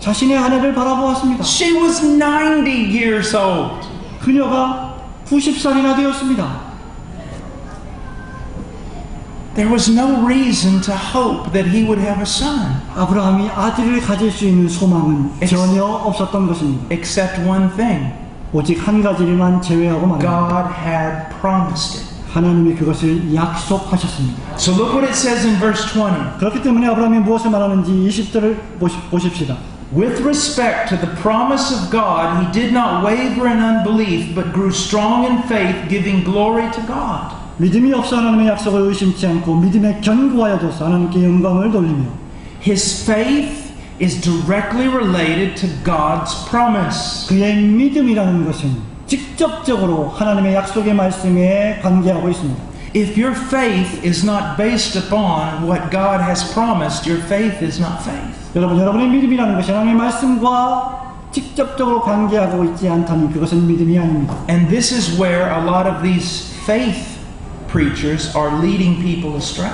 자신의 아내를 바라보았습니다. She was 90 years old. 그녀가 90살이나 되었습니다. There was no reason to hope that he would have a son. 아브라함이 아들을 가질 수 있는 소망은 전혀 없었던 것입니다. Except one thing. 오직 한 가지를만 제외하고 말입니다. God had promised it. 하나님이 그것을 약속하셨습니다. So look what it says in verse 20. 그렇기 때문에 아브라함이 무엇을 말하는지 20절을 보십시다. With respect to the promise of God, he did not waver in unbelief, but grew strong in faith, giving glory to God. 믿음이 없어 하나님의 약속을 의심치 않고 믿음에 견고하여져서 하나님께 영광을 돌리며 His faith is directly related to God's promise. 그의 믿음이라는 것은 직접적으로 하나님의 약속의 말씀에 관계하고 있습니다. If your faith is not based upon what God has promised, your faith is not faith. 여러분의 믿음이라는 것이 하나님의 말씀과 직접적으로 관계하고 있지 않다면 그것은 믿음이 아닙니다. And this is where a lot of these faith preachers are leading people astray.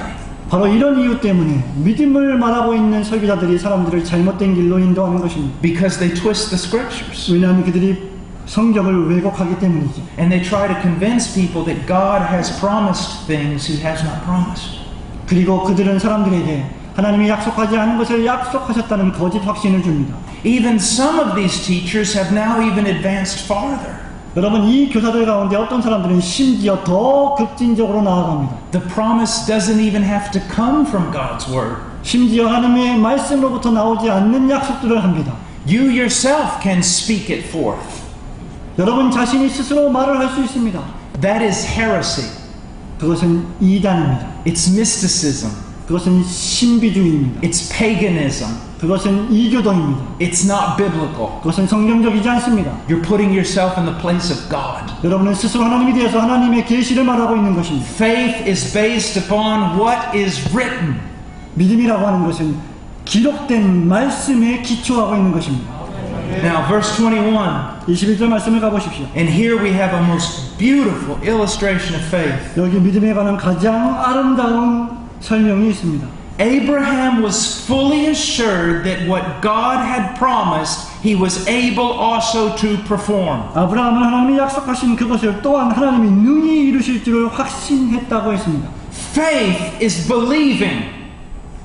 바로 이런 이유 때문에 믿음을 말하고 있는 설교자들이 사람들을 잘못된 길로 인도하는 것입니다. Because they twist the scriptures. 왜냐하면 그들이 성경을 왜곡하기 때문이죠. And they try to convince people that God has promised things He has not promised. 그리고 그들은 사람들에게 하나님이 약속하지 않은 것을 약속하셨다는 거짓 확신을 줍니다. Even some of these teachers have now even advanced farther. 여러분, 이 교사들 가운데 어떤 사람들은 심지어 더 급진적으로 나아갑니다. The promise doesn't even have to come from God's word. 심지어 하나님의 말씀으로부터 나오지 않는 약속들을 합니다. You yourself can speak it forth. 여러분 자신이 스스로 말을 할 수 있습니다. That is heresy. 그것은 이단입니다. It's mysticism. 그것은 신비주의입니다. It's paganism. 그것은 이교도입니다. It's not biblical. 그것은 성경적이지 않습니다. You're putting yourself in the place of God. 여러분은 스스로 하나님이 되어서 하나님의 계시를 말하고 있는 것입니다. Faith is based upon what is written. 믿음이라고 하는 것은 기록된 말씀에 기초하고 있는 것입니다. Now, verse 21. 21절 말씀을 가보십시오. And here we have a most beautiful illustration of faith. 여기 믿음에 관한 가장 아름다운 설명이 있습니다. Abraham was fully assured that what God had promised, he was able also to perform. 아브라함은 하나님이 약속하신 그것을 또한 하나님이 능히 이루실 줄을 확신했다고 했습니다. Faith is believing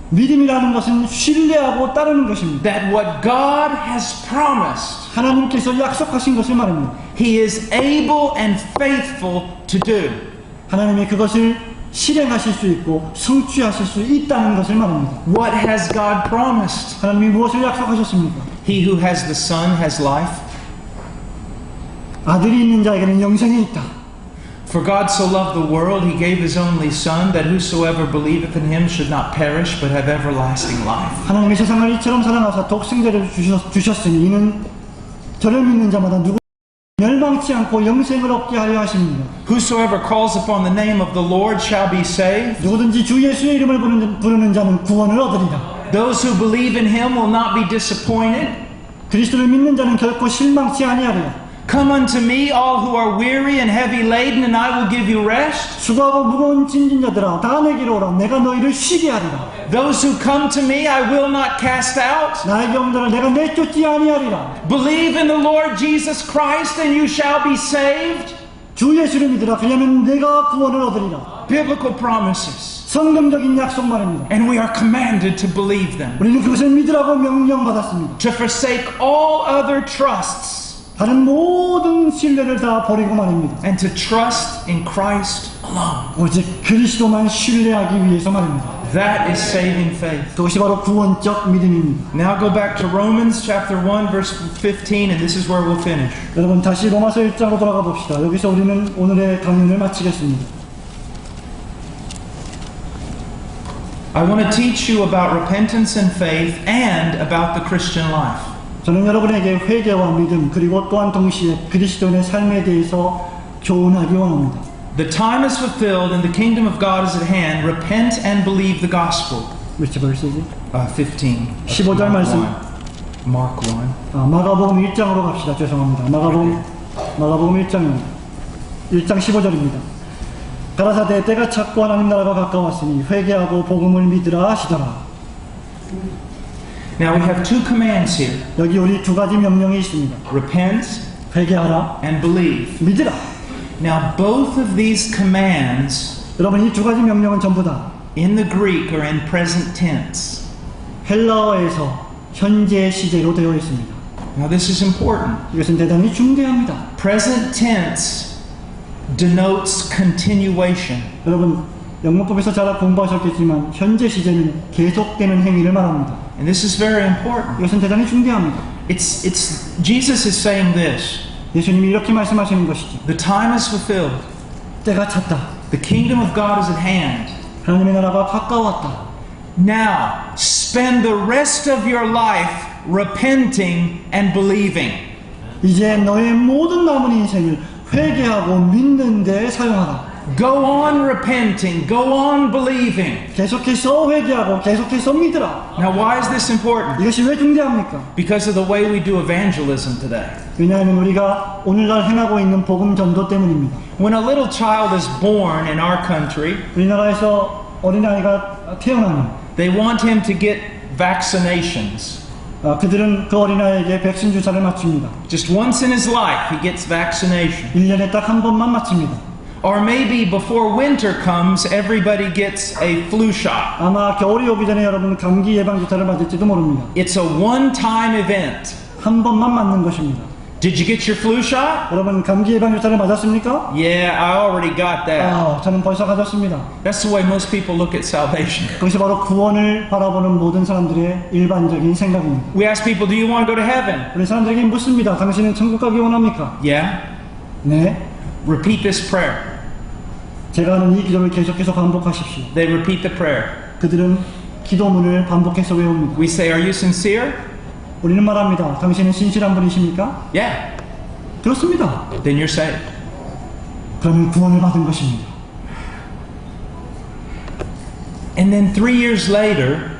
믿음이라는 것은 신뢰하고 따르는 것입니다. that what God has promised, 하나님께서 약속하신 것을 말합니다. he is able and faithful to do. 하나님이 그것을 실행하실 수 있고 성취하실 수 있다는 것을 말합니다. What has God promised? 하나님이 무엇을 약속하셨습니까? He who has the Son has life. 아들이 있는 자에게는 영생이 있다. For God so loved the world, he gave his only Son, that whosoever believeth in him should not perish, but have everlasting life. 하나님의 세상을 이처럼 사랑하사 독생자를 주셨으니 이는 저를 믿는 자마다 누구 멸망치 않고 영생을 얻게 하려 하십니다. Whosoever calls upon the name of the Lord shall be saved. 누구든지 주 예수의 이름을 부르는 자는 구원을 얻으리라. Those who believe in him will not be disappointed. 그리스도를 믿는 자는 결코 실망치 아니하리라. Come unto me, all who are weary and heavy laden, and I will give you rest. 수고하고 무거운 짐진 자들아 다 내게로 오라. 내가 너희를 쉬게 하리라. Those who come to me, I will not cast out. 나에게 온 자를 내가 내쫓지 아니하리라. Believe in the Lord Jesus Christ, and you shall be saved. 주 예수를 믿으라. 그러면 내가 구원을 얻으리라. Biblical promises. 성경적인 약속 말입니다. And we are commanded to believe them. 우리는 그것을 믿으라고 명령받았습니다. To forsake all other trusts. 다른 모든 신뢰를 다 버리고 말입니다. And to trust in Christ alone. 오직 그리스도만 신뢰하기 위해서 말입니다. That is saving faith. 그것이 바로 구원적 믿음입니다. Now go back to Romans chapter 1 verse 15 and this is where we'll finish. 여러분 다시 로마서 1장으로 돌아가 봅시다. 여기서 우리는 오늘의 강연을 마치겠습니다. I want to teach you about repentance and faith and about the Christian life. 저는 여러분에게 회개와 믿음 그리고 또한 동시에 그리스도인의 삶에 대해서 교훈하기 원합니다. The time is fulfilled and the kingdom of God is at hand. Repent and believe the gospel. which verse지? 15. 15절 말씀. Mark 1. 마가복음 1장으로 갑시다. 죄송합니다. 마가복음 1장입니다. 1장 15절입니다. 가라사대 때가 찼고 하나님 나라가 가까웠으니 회개하고 복음을 믿으라 하시더라. Now we have two commands here. 여기 우리 두 가지 명령이 있습니다. Repent 회개하라, and believe. 믿으라. Now both of these commands 여러분 이 두 가지 명령은 전부 다 in the Greek are in present tense. 헬라어에서 현재 시제로 되어 있습니다. Now this is important. 이것은 대단히 중대합니다. Present tense denotes continuation. 여러분 영문법에서 잘 공부하셨겠지만 현재 시제는 계속되는 행위를 말합니다. And this is very important. 이것은 대단히 중대합니다. Jesus is saying this. 예수님이 이렇게 말씀하시는 것이죠. The time is fulfilled. 때가 찼다. The kingdom of God is at hand. 하나님의 나라가 가까웠다. Now, spend the rest of your life repenting and believing. 이제 너의 모든 남은 인생을 회개하고 믿는 데 사용하라. Go on repenting, go on believing. 계속해서 회개하고 계속해서 믿으라. Now, why is this important? 이것이 왜 중대합니까? Because of the way we do evangelism today. 왜냐하면 우리가 오늘날 행하고 있는 복음 전도 때문입니다. When a little child is born in our country, 우리나라에서 어린아이가 태어나면 they want him to get vaccinations. 그들은 그 어린아이에게 백신 주사를 맞춥니다. Just once in his life, he gets vaccination. 1년에 딱 한 번만 맞춥니다. Or maybe before winter comes, everybody gets a flu shot. 아마 겨울이 오기 전에 여러분 감기 예방 주사를 맞을지도 모릅니다. It's a one-time event. 한 번만 맞는 것입니다. Did you get your flu shot? 여러분 감기 예방 주사를 맞았습니까? Yeah, I already got that. 저는 벌써 가졌습니다. That's the way most people look at salvation. 그것이 바로 구원을 바라보는 모든 사람들의 일반적인 생각입니다. We ask people, do you want to go to heaven? 우리 사람들에게 묻습니다. 당신은 천국 가기 원합니까? Yeah. 네. Repeat this prayer. 제가 하는 이 기도를 계속해서 반복하십시오. They repeat the prayer. 그들은 기도문을 반복해서 외웁니다. We say, are you sincere? 우리는 말합니다. 당신은 신실한 분이십니까? Yeah. 그렇습니다. Then you're saved. 그러면 구원을 받은 것입니다. And then 3 years later,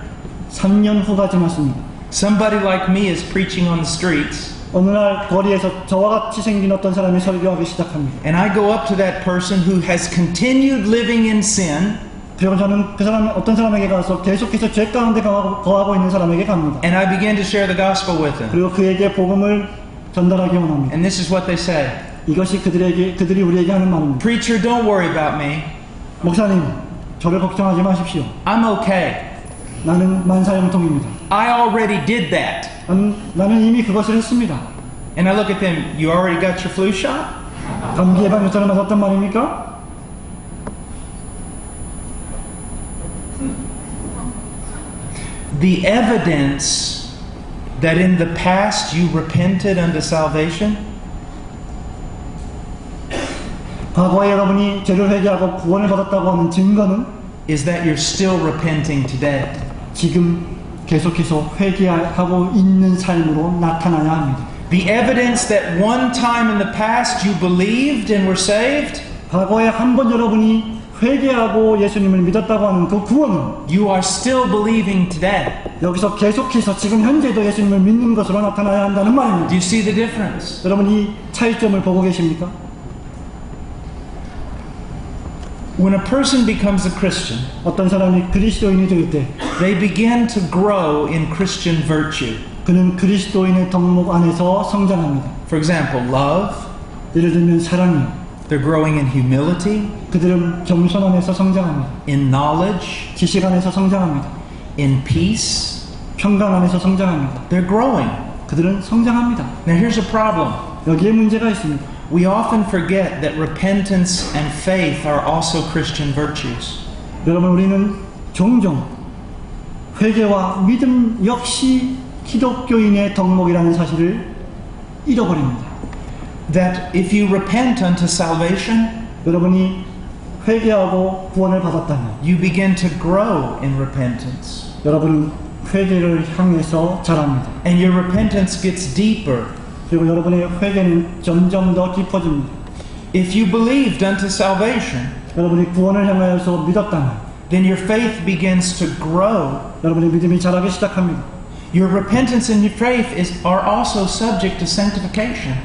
3년 후가 지났습니다. somebody like me is preaching on the streets. 어느 날 거리에서 저와 같이 생긴 어떤 사람이 설교하기 시작합니다. And I go up to that person who has continued living in sin. 그리고 저는 그 사람 어떤 사람에게 가서 계속해서 죄 가운데 거하고 있는 사람에게 갑니다. And I begin to share the gospel with them. 그리고 그에게 복음을 전달하기 원합니다. And this is what they say. 이것이 그들이 우리에게 하는 말입니다. Preacher, don't worry about me. 목사님, 저를 걱정하지 마십시오. I'm okay. 나는 만사형통입니다. I already did that. 나는 이미 그것을 했습니다. And I look at them, you already got your flu shot? 감기 예방 주사를 맞았단 말입니까? The evidence that in the past you repented unto salvation 과거에 여러분이 죄를 회개하고 구원을 받았다고 하는 증거는 is that you're still repenting today. 지금 계속해서 회개하고 있는 삶으로 나타나야 합니다. The evidence that one time in the past you believed and were saved, 과거에 한 번 여러분이 회개하고 예수님을 믿었다고 하는 그 구원은 you are still believing today. 여기서 계속해서 지금 현재도 예수님을 믿는 것으로 나타나야 한다는 Do 말입니다. you see the difference? 여러분 이 차이점을 보고 계십니까? When a person becomes a Christian, 어떤 사람이 그리스도인이 될 때 they begin to grow in Christian virtue. 그는 그리스도인의 덕목 안에서 성장합니다. For example, love, 예를 들면 사랑이요. they're growing in humility, 그들은 겸손 안에서 성장합니다. in knowledge, 지식 안에서 성장합니다. in peace. 평강 안에서 성장합니다. They're growing. 그들은 성장합니다. Now here's a problem. 여기에 문제가 있습니다. We often forget that repentance and faith are also Christian virtues. 여러분 우리는 종종 회개와 믿음 역시 기독교인의 덕목이라는 사실을 잃어버립니다. That if you repent unto salvation, 여러분이 회개하고 구원을 받았다면 you begin to grow in repentance. 여러분은 회개를 향해서 자랍니다. And your repentance gets deeper. 그리고 여러분의 회개는 점점 더 깊어집니다. If you believed unto salvation, 여러분이 구원을 향하여서 믿었다면 then your faith begins to grow. 여러분의 믿음이 자라기 시작합니다. Your repentance and your faith are also subject to sanctification.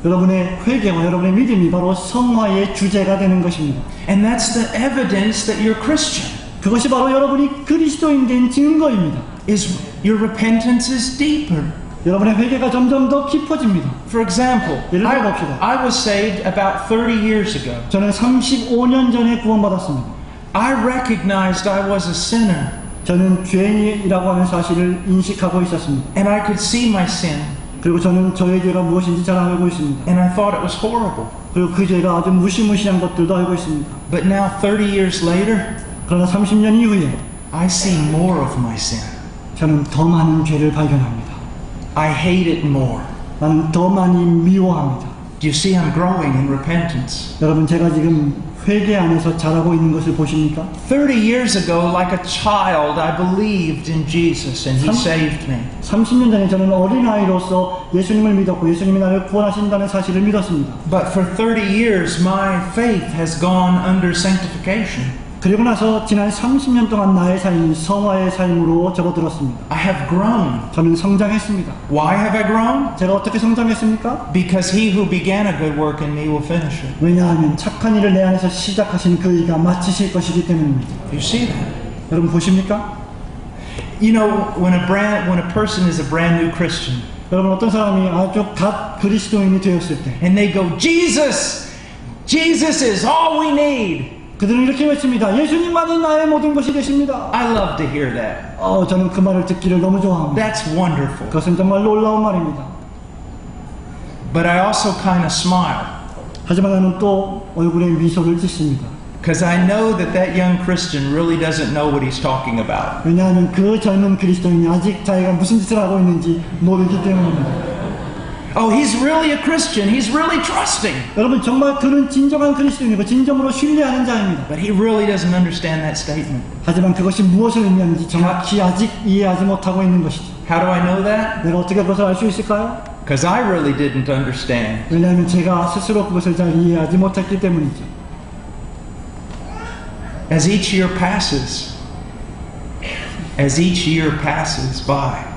여러분의 회개와 여러분의 믿음이 바로 성화의 주제가 되는 것입니다. And that's the evidence that you're Christian. 그것이 바로 여러분이 그리스도인 된 증거입니다. Is your repentance is deeper. 여러분의 회개가 점점 더 깊어집니다. For example, 예를 들어 봅시다. I was saved about 30 years ago. 저는 35년 전에 구원받았습니다. I recognized I was a sinner. 저는 죄인이라고 하는 사실을 인식하고 있었습니다. And I could see my sin. 그리고 저는 저의 죄가 무엇인지 잘 알고 있습니다. and I thought it was horrible. 그리고 그 죄가 아주 무시무시한 것들도 알고 있습니다. But now 30 years later, 그러나 30년 이후에 I see more of my sin. 저는 더 많은 죄를 발견합니다. I hate it more. 나는 더 많이 미워합니다. Do you see I'm growing in repentance? 여러분, 제가 지금 회개 안에서 자라고 있는 것을 보십니까? 30 years ago, like a child, I believed in Jesus and He saved me. 30년 전에 저는 어린아이로서 예수님을 믿었고 예수님이 나를 구원하신다는 사실을 믿었습니다. But for 30 years, my faith has gone under sanctification. 그리고 나서 지난 30년 동안 나의 삶이 성화의 삶으로 접어들었습니다. I have grown. 저는 성장했습니다. Why have I grown? 제가 어떻게 성장했습니까? Because He who began a good work in me will finish it. 왜냐하면 착한 일을 내 안에서 시작하신 그 이가 마치실 것이기 때문입니다. You see that? 여러분 보십니까? You know, when a person is a brand new Christian, 여러분, 어떤 사람이 아주 갓 그리스도인이 되었을 때 and they go, Jesus is all we need. 그들은 이렇게 외칩니다. 예수님만이 나의 모든 것이 되십니다. I love to hear that. 저는 그 말을 듣기를 너무 좋아합니다. That's wonderful. 그것은 정말 놀라운 말입니다. But I also kind of smile 하지만 나는 또 얼굴에 미소를 짓습니다. because I know that young Christian really doesn't know what he's talking about. 왜냐하면 그 젊은 그리스도인이 아직 자기가 무슨 짓을 하고 있는지 모르기 때문입니다. Oh, he's really a Christian. He's really trusting. 여러분, 정말 그는 진정한 그리스도인이고 진정으로 신뢰하는 자입니다. But he really doesn't understand that statement. 하지만 그것이 무엇을 의미하는지 정확히 아직 이해하지 못하고 있는 것이죠. How do I know that? 내가 어떻게 그것을 알 수 있을까요? Because I really didn't understand. 왜냐하면 제가 스스로 그것을 잘 이해하지 못했기 때문이죠. As each year passes by,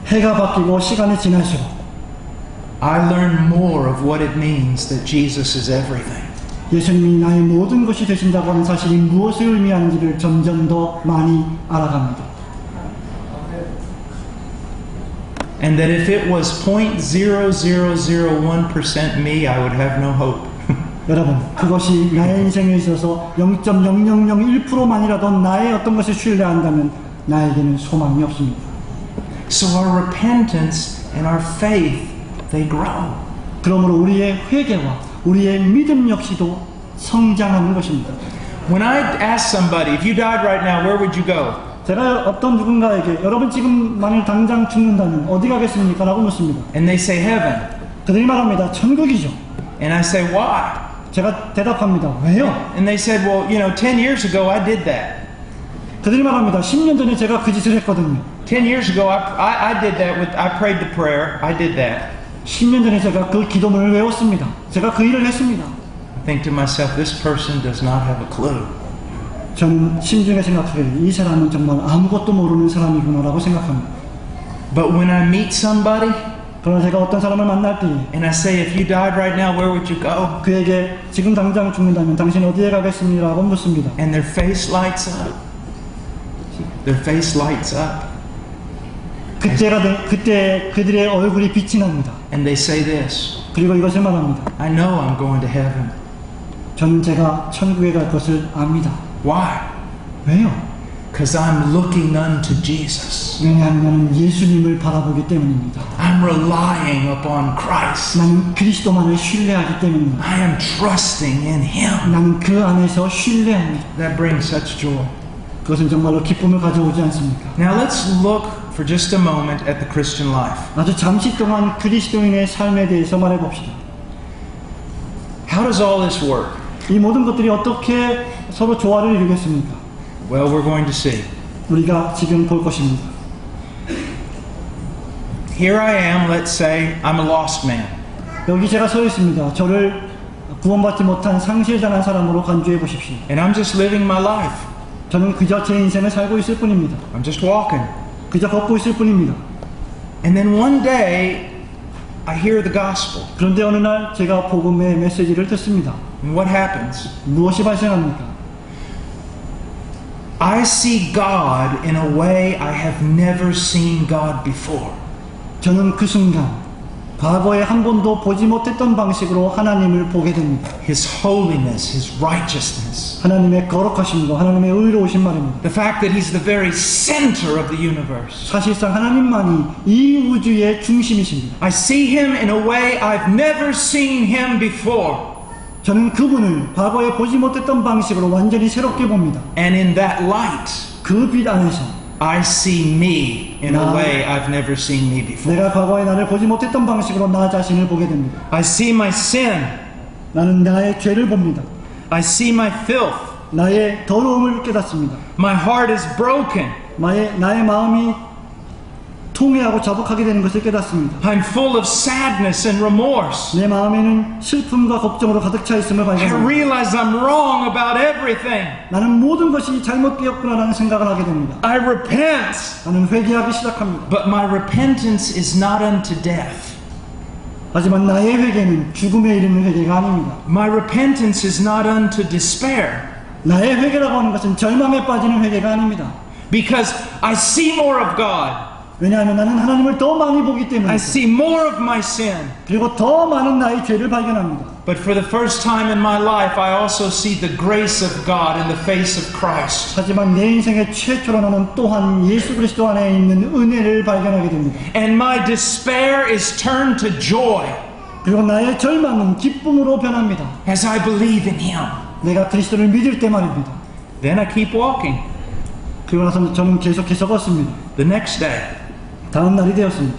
해가 바뀌고 시간이 지날수록 I learn more of what it means that Jesus is everything. 예수님이 나의 모든 것이 되신다고 하는 사실이 무엇을 의미하는지를 점점 더 많이 알아갑니다. And that if it was 0.0001% me, I would have no hope. 여러분, 그것이 나의 인생에 있어서 0.0001%만이라도 나의 어떤 것을 신뢰한다면 나에게는 소망이 없습니다. So our repentance and our faith, they grow. 그러므로 우리의 회개와 우리의 믿음 역시도 성장하는 것입니다. When I ask somebody, if you died right now, where would you go? 제가 어떤 누군가에게 여러분 지금 만일 당장 죽는다면 어디 가겠습니까? 라고 묻습니다. And they say heaven. 그들이 말합니다. 천국이죠. And I say, why? 제가 대답합니다. 왜요? And they said, well, 10 years ago I did that. 그들이 말합니다. 10년 전에 제가 그 짓을 했거든요. 10 years ago I did that I prayed the prayer. I did that. 10년 전에 제가 그 기도문을 외웠습니다. 제가 그 일을 했습니다. I think to myself, this person does not have a clue. 저는 심중에 생각하기를 이 사람은 정말 아무것도 모르는 사람이구나라고 생각합니다. But when I meet somebody 그러나 제가 어떤 사람을 만날 때 and I say, if you died right now, where would you go? 그에게 지금 당장 죽는다면 당신 어디에 가겠습니까? 라고 묻습니다. And their face lights up. Their face lights up. 그때 그들의 얼굴이 빛이 납니다. And they say this, 그리고 이것을 말합니다. I know I'm going to heaven. 저는 제가 천국에 갈 것을 압니다. Why? 왜요? Because I'm looking unto Jesus. 왜냐하면 나는 예수님을 바라보기 때문입니다. I'm relying upon Christ. 나는 그리스도만을 신뢰하기 때문입니다. I am trusting in Him. 나는 그 안에서 신뢰합니다. That brings such joy. 그것은 정말로 기쁨을 가져오지 않습니까? Now let's look for just a moment at the Christian life. 아주 잠시 동안 그리스도인의 삶에 대해서 말해봅시다. How does all this work? 이 모든 것들이 어떻게 서로 조화를 이루겠습니까? Well, we're going to see. 우리가 지금 볼 것입니다. Here I am, let's say I'm a lost man. 여기 제가 서 있습니다. 저를 구원받지 못한 상실당한 사람으로 간주해 보십시오. And I'm just living my life. 저는 그저 제 인생을 살고 있을 뿐입니다. I'm just walking. 그저 걷고 있을 뿐입니다. And then one day, I hear the gospel. 그런데 어느 날 제가 복음의 메시지를 듣습니다. And what happens? 무엇이 발생합니까? I see God in a way I have never seen God before. 저는 그 순간 과거에 한 번도 보지 못했던 방식으로 하나님을 보게 됩니다. His holiness, His righteousness. 하나님의 거룩하심과 하나님의 의로우신 말입니다. The fact that He's the very center of the universe. 사실상 하나님만이 이 우주의 중심이십니다. I see Him in a way I've never seen Him before. 저는 그분을 과거에 보지 못했던 방식으로 완전히 새롭게 봅니다. And in that light, 그 빛 안에서 I see me in a way I've never seen me before. 내가 과거에 나를 보지 못했던 방식으로 나 자신을 보게 됩니다. I see my sin. 나는 나의 죄를 봅니다. I see my filth. 나의 더러움을 깨닫습니다. My heart is broken. 나의 마음이 통회하고 자복하게 되는 것을 깨닫습니다. I'm full of sadness and remorse. 내 마음에는 슬픔과 걱정으로 가득 차 있음을 I 발견합니다. realize I'm wrong about everything. 나는 모든 것이 잘못되었구나라는 생각을 하게 됩니다. I repent. 나는 회개하기 시작합니다. But my repentance is not unto death. 하지만 나의 회개는 죽음에 이르는 회개가 아닙니다. My repentance is not unto despair. 나의 회개라고 하는 것은 절망에 빠지는 회개가 아닙니다. Because I see more of God. 왜냐하면 나는 하나님을 더 많이 보기 I 때문에 see more of my sin. 그리고 더 많은 나의 죄를 발견합니다. But for the first time in my life, I also see the grace of God in the face of Christ. 하지만 내 인생의 최초로 나는 또한 예수 그리스도 안에 있는 은혜를 발견하게 됩니다. And my despair is turned to joy 그리고 나의 절망은 기쁨으로 변합니다. as I believe in Him. 내가 그리스도를 믿을 때 말입니다. Then I keep walking. 그리고 나서 저는 계속해서 걷습니다. The next day, 다음 날이 되었습니다.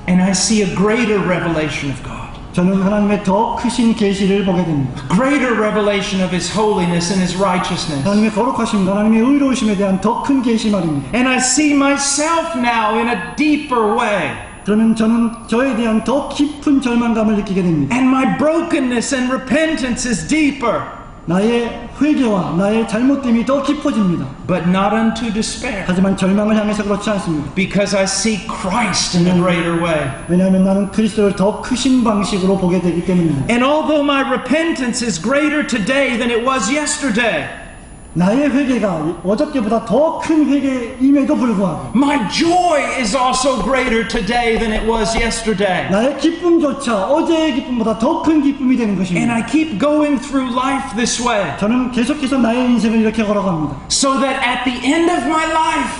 and I see a greater revelation of God. 저는 하나님의 더 크신 계시를 보게 됩니다. Greater revelation of His holiness and His righteousness. 하나님의 거룩하심과 하나님의 의로우심에 대한 더 큰 계시 말입니다. And I see myself now in a deeper way. 그러면 저는 저에 대한 더 깊은 절망감을 느끼게 됩니다. And my brokenness and repentance is deeper. 나의 회개와 나의 잘못됨이 더 깊어집니다. But not unto despair. 하지만 절망을 향해서 그렇지 않습니다. Because I see Christ in a greater way. 왜냐하면 나는 그리스도를 더 크신 방식으로 보게 되기 때문입니다. And although my repentance is greater today than it was yesterday, 나의 회개가 어저께보다 더 큰 회개임에도 불구하고 my joy is also greater today than it was yesterday. 나의 기쁨조차 어제의 기쁨보다 더 큰 기쁨이 되는 And 것입니다. I keep going through life this way, 저는 계속해서 나의 인생을 이렇게 걸어갑니다. so that at the end of my life,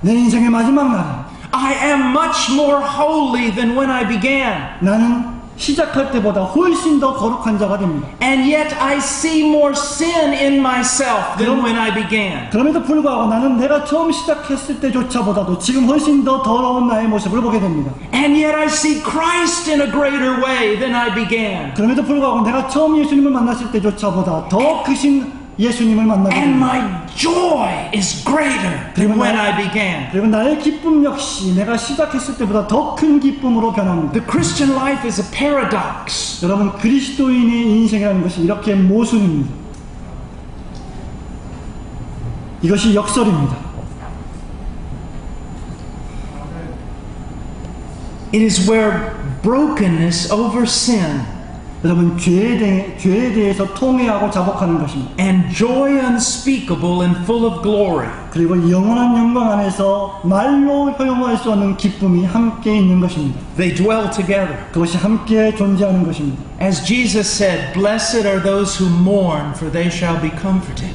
내 인생의 마지막 날에 I am much more holy than when I began. 나는 시작할 때보다 훨씬 더 거룩한 자가 됩니다. And yet I see more sin in myself than when I began. 그럼에도 불구하고 나는 내가 처음 시작했을 때조차보다도 지금 훨씬 더 더러운 나의 모습을 보게 됩니다. And yet I see Christ in a greater way than I began. 그럼에도 불구하고 내가 처음 예수님을 만났을 때조차보다 더 크신 예수님을 만나게 And 됩니다. my joy is greater than when I began. 그리고 나의 기쁨 역시 내가 시작했을 때보다 더 큰 기쁨으로 변합니다. The Christian life is a paradox. 여러분, 그리스도인의 인생이라는 것이 이렇게 모순입니다. 이것이 역설입니다. It is where brokenness over sin 여러분, 죄에 대해서 통회하고 자복하는 것입니다. and joy unspeakable and full of glory 그리고 영원한 영광 안에서 말로 표현할 수 없는 기쁨이 함께 있는 것입니다. they dwell together. 그것이 함께 존재하는 것입니다. As Jesus said, "Blessed are those who mourn, for they shall be comforted."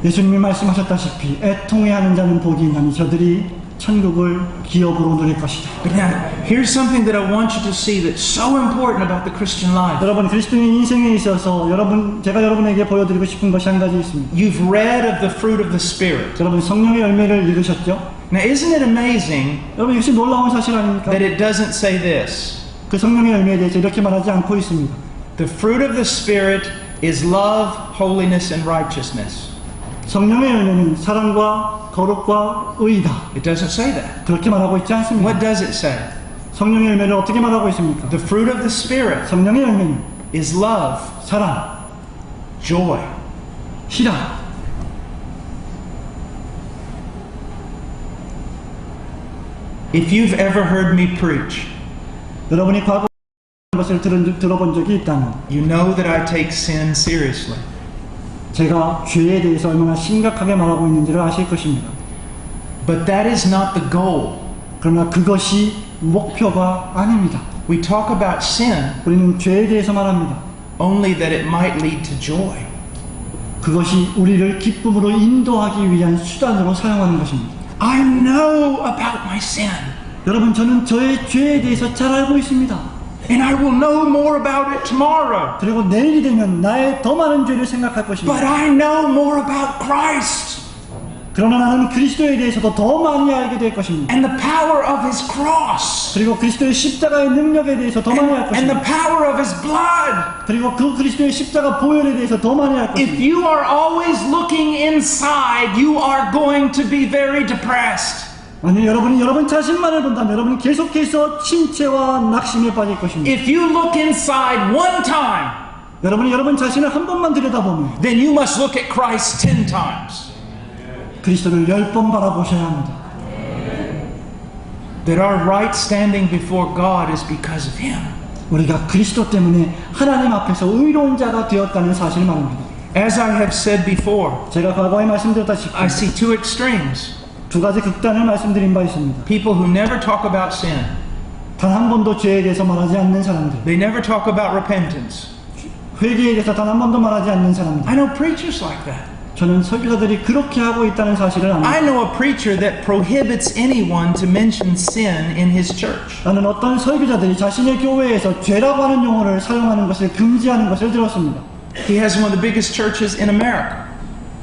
예수님이 말씀하셨다시피 애통해하는 자는 복이 있나니 저들이 천국을 기업으로 누릴 것이다. But now, here's something that I want you to see that's so important about the Christian life. 여러분, 그리스도인 인생에 있어서 제가 여러분에게 보여드리고 싶은 것이 한 가지 있습니다. You've read of the fruit of the Spirit. 여러분, 성령의 열매를 읽으셨죠? Now, isn't it amazing 여러분, 이것이 놀라운 사실 아닙니까? that it doesn't say this? 그 성령의 열매에 대해서 이렇게 말하지 않고 있습니다. The fruit of the Spirit is love, holiness, and righteousness. 성령의 열매는 사랑과 거룩과 의이다. It doesn't say that. 그렇게 말하고 있지 않습니다. What does it say? 성령의 열매를 어떻게 말하고 있습니까? The fruit of the Spirit 성령의 열매는 is love, 사랑, joy. 희락. If you've ever heard me preach, 여러분이 과거 것을 들어본 적이 있다면 you know that I take sin seriously. 제가 죄에 대해서 얼마나 심각하게 말하고 있는지를 아실 것입니다. But that is not the goal. 그러나 그것이 목표가 아닙니다. We talk about sin 우리는 죄에 대해서 말합니다. only that it might lead to joy. 그것이 우리를 기쁨으로 인도하기 위한 수단으로 사용하는 것입니다. I know about my sin, 여러분, 저는 저의 죄에 대해서 잘 알고 있습니다. and I will know more about it tomorrow. 그리고 내일이 되면 나의 더 많은 죄를 생각할 것입니다. But I know more about Christ 그러나 나는 그리스도에 대해서도 더 많이 알게 될 것입니다. and the power of His cross 그리고 그리스도의 십자가의 능력에 대해서 더 많이 알 and the 것입니다. power of His blood. 그리고 그 그리스도의 십자가 보혈에 대해서 더 많이 알 If 것입니다. you are always looking inside, you are going to be very depressed. 만약 여러분이 여러분 자신만을 본다면 여러분은 계속해서 침체와 낙심에 빠질 것입니다. If you look inside one time, 여러분이 여러분 자신을 한 번만 들여다보면 then you must look at Christ 10 times. 그리스도를 10번 바라보셔야 합니다. That our right standing before God is because of Him. 우리가 그리스도 때문에 하나님 앞에서 의로운 자가 되었다는 사실을 말합니다. As I have said before, 제가 과거에 말씀드렸다시피 I see two extremes. 두 가지 극단을 말씀드린 바 있습니다. People who never talk about sin. 단 한 번도 죄에 대해서 말하지 않는 사람들, They never talk about repentance. 회개에 대해서 단 한 번도 말하지 않는 사람들. I know preachers like that. 저는 설교자들이 그렇게 하고 있다는 사실을 압니다. I know a preacher that prohibits anyone to mention sin in his church. 나는 어떤 설교자들이 자신의 교회에서 죄라고 하는 용어를 사용하는 것을 금지하는 것을 들었습니다. He has one of the biggest churches in America.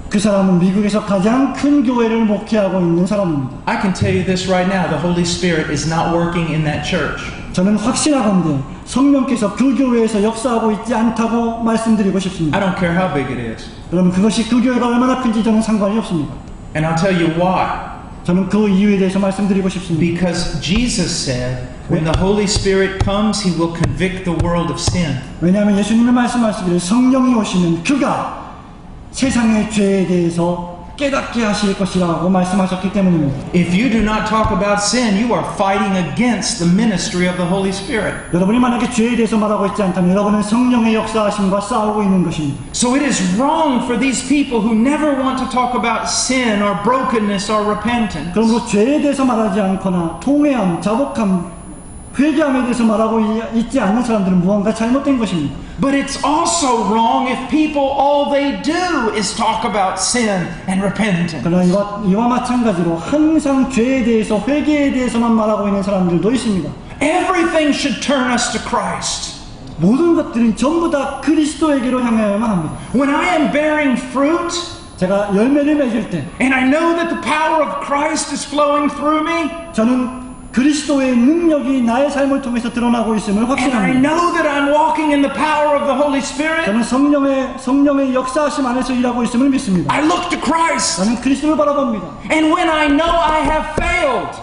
그 사람은 미국에서 가장 큰 교회를 목회하고 있는 사람입니다. I can tell you this right now, the Holy Spirit is not working in that church. 저는 확신하건대 성령께서 그 교회에서 역사하고 있지 않다고 말씀드리고 I 싶습니다. don't care how big it is. 여러분, 그것이 그 교회가 얼마나 큰지 저는 상관이 없습니다. And I'll tell you why. 저는 그 이유에 대해서 말씀드리고 싶습니다. Because Jesus said, when the Holy Spirit comes, He will convict the world of sin. 왜냐하면 예수님의 말씀하시기를 성령이 오시면 그가 세상의 죄에 대해서 깨닫게 하실 것이라고 말씀하셨기 때문입니다. If you do not talk about sin, you are fighting against the ministry of the Holy Spirit. 여러분이 만약에 죄에 대해서 말하고 있지 않다면 여러분은 성령의 역사하심과 싸우고 있는 것입니다. So it is wrong for these people who never want to talk about sin or brokenness or repentance. 그러므로 죄에 대해서 말하지 않거나 통회함, 자복함, 회개함에 대해서 말하고 있지 않는 사람들은 무언가 잘못된 것입니다. But it's also wrong if people all they do is talk about sin and repentance. 그러나 이와 마찬가지로 항상 죄에 대해서 회개에 대해서만 말하고 있는 사람들도 있습니다. Everything should turn us to Christ. 모든 것들은 전부 다 그리스도에게로 향하여야만 합니다. When I am bearing fruit, 제가 열매를 맺을 때 and I know that the power of Christ is flowing through me, 저는 그리스도의 능력이 나의 삶을 통해서 드러나고 있음을 and I 확신합니다. know that I'm walking in the power of the Holy Spirit, 저는 성령의 역사하심 안에서 일하고 있음을 믿습니다. I look to Christ. 나는 그리스도를 바라봅니다. And when I know I have failed,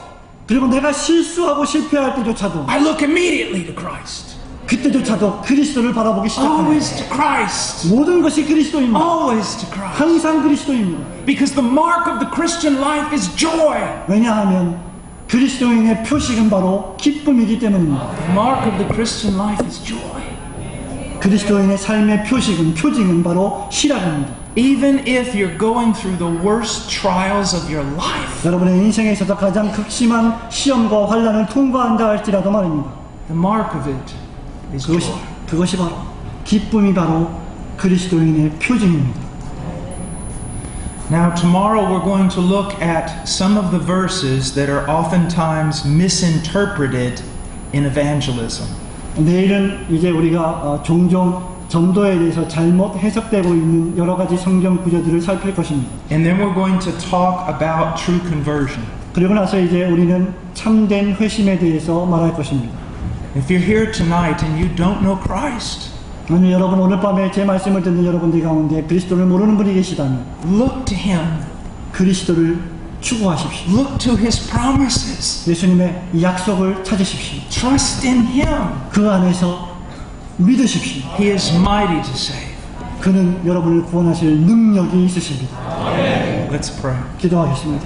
그리고 내가 실수하고 실패할 때조차도 I look immediately to Christ. 그때조차도 그리스도를 바라보기 시작합니다. Always to Christ. 모든 것이 그리스도입니다. Always to Christ. 항상 그리스도입니다. Because the mark of the Christian life is joy. 왜냐하면 그리스도인의 표식은 바로 기쁨이기 때문입니다. The mark of the Christian life is joy. 그리스도인의 삶의 표징은 바로 희락입니다. Even if you're going through the worst trials of your life, 여러분의 인생에 있어서 가장 극심한 시험과 환난을 통과한다 할지라도 말입니다. the mark of it is joy. 그것이 바로 기쁨이 바로 그리스도인의 표징입니다. Now, tomorrow we're going to look at some of the verses that are oftentimes misinterpreted in evangelism. 내일은 이제 우리가 종종 전도에 대해서 잘못 해석되고 있는 여러 가지 성경 구절들을 살필 것입니다. And then we're going to talk about true conversion. 그리고 나서 이제 우리는 참된 회심에 대해서 말할 것입니다. If you're here tonight and you don't know Christ, 만약 여러분 오늘 밤에 제 말씀을 듣는 여러분들 가운데 그리스도를 모르는 분이 계시다면 look to Him. 그리스도를 추구하십시오. Look to His promises. 예수님의 약속을 찾으십시오. Trust in Him. 그 안에서 믿으십시오. He is mighty to save. 그는 여러분을 구원하실 능력이 있으십니다. Let's pray. 기도하겠습니다.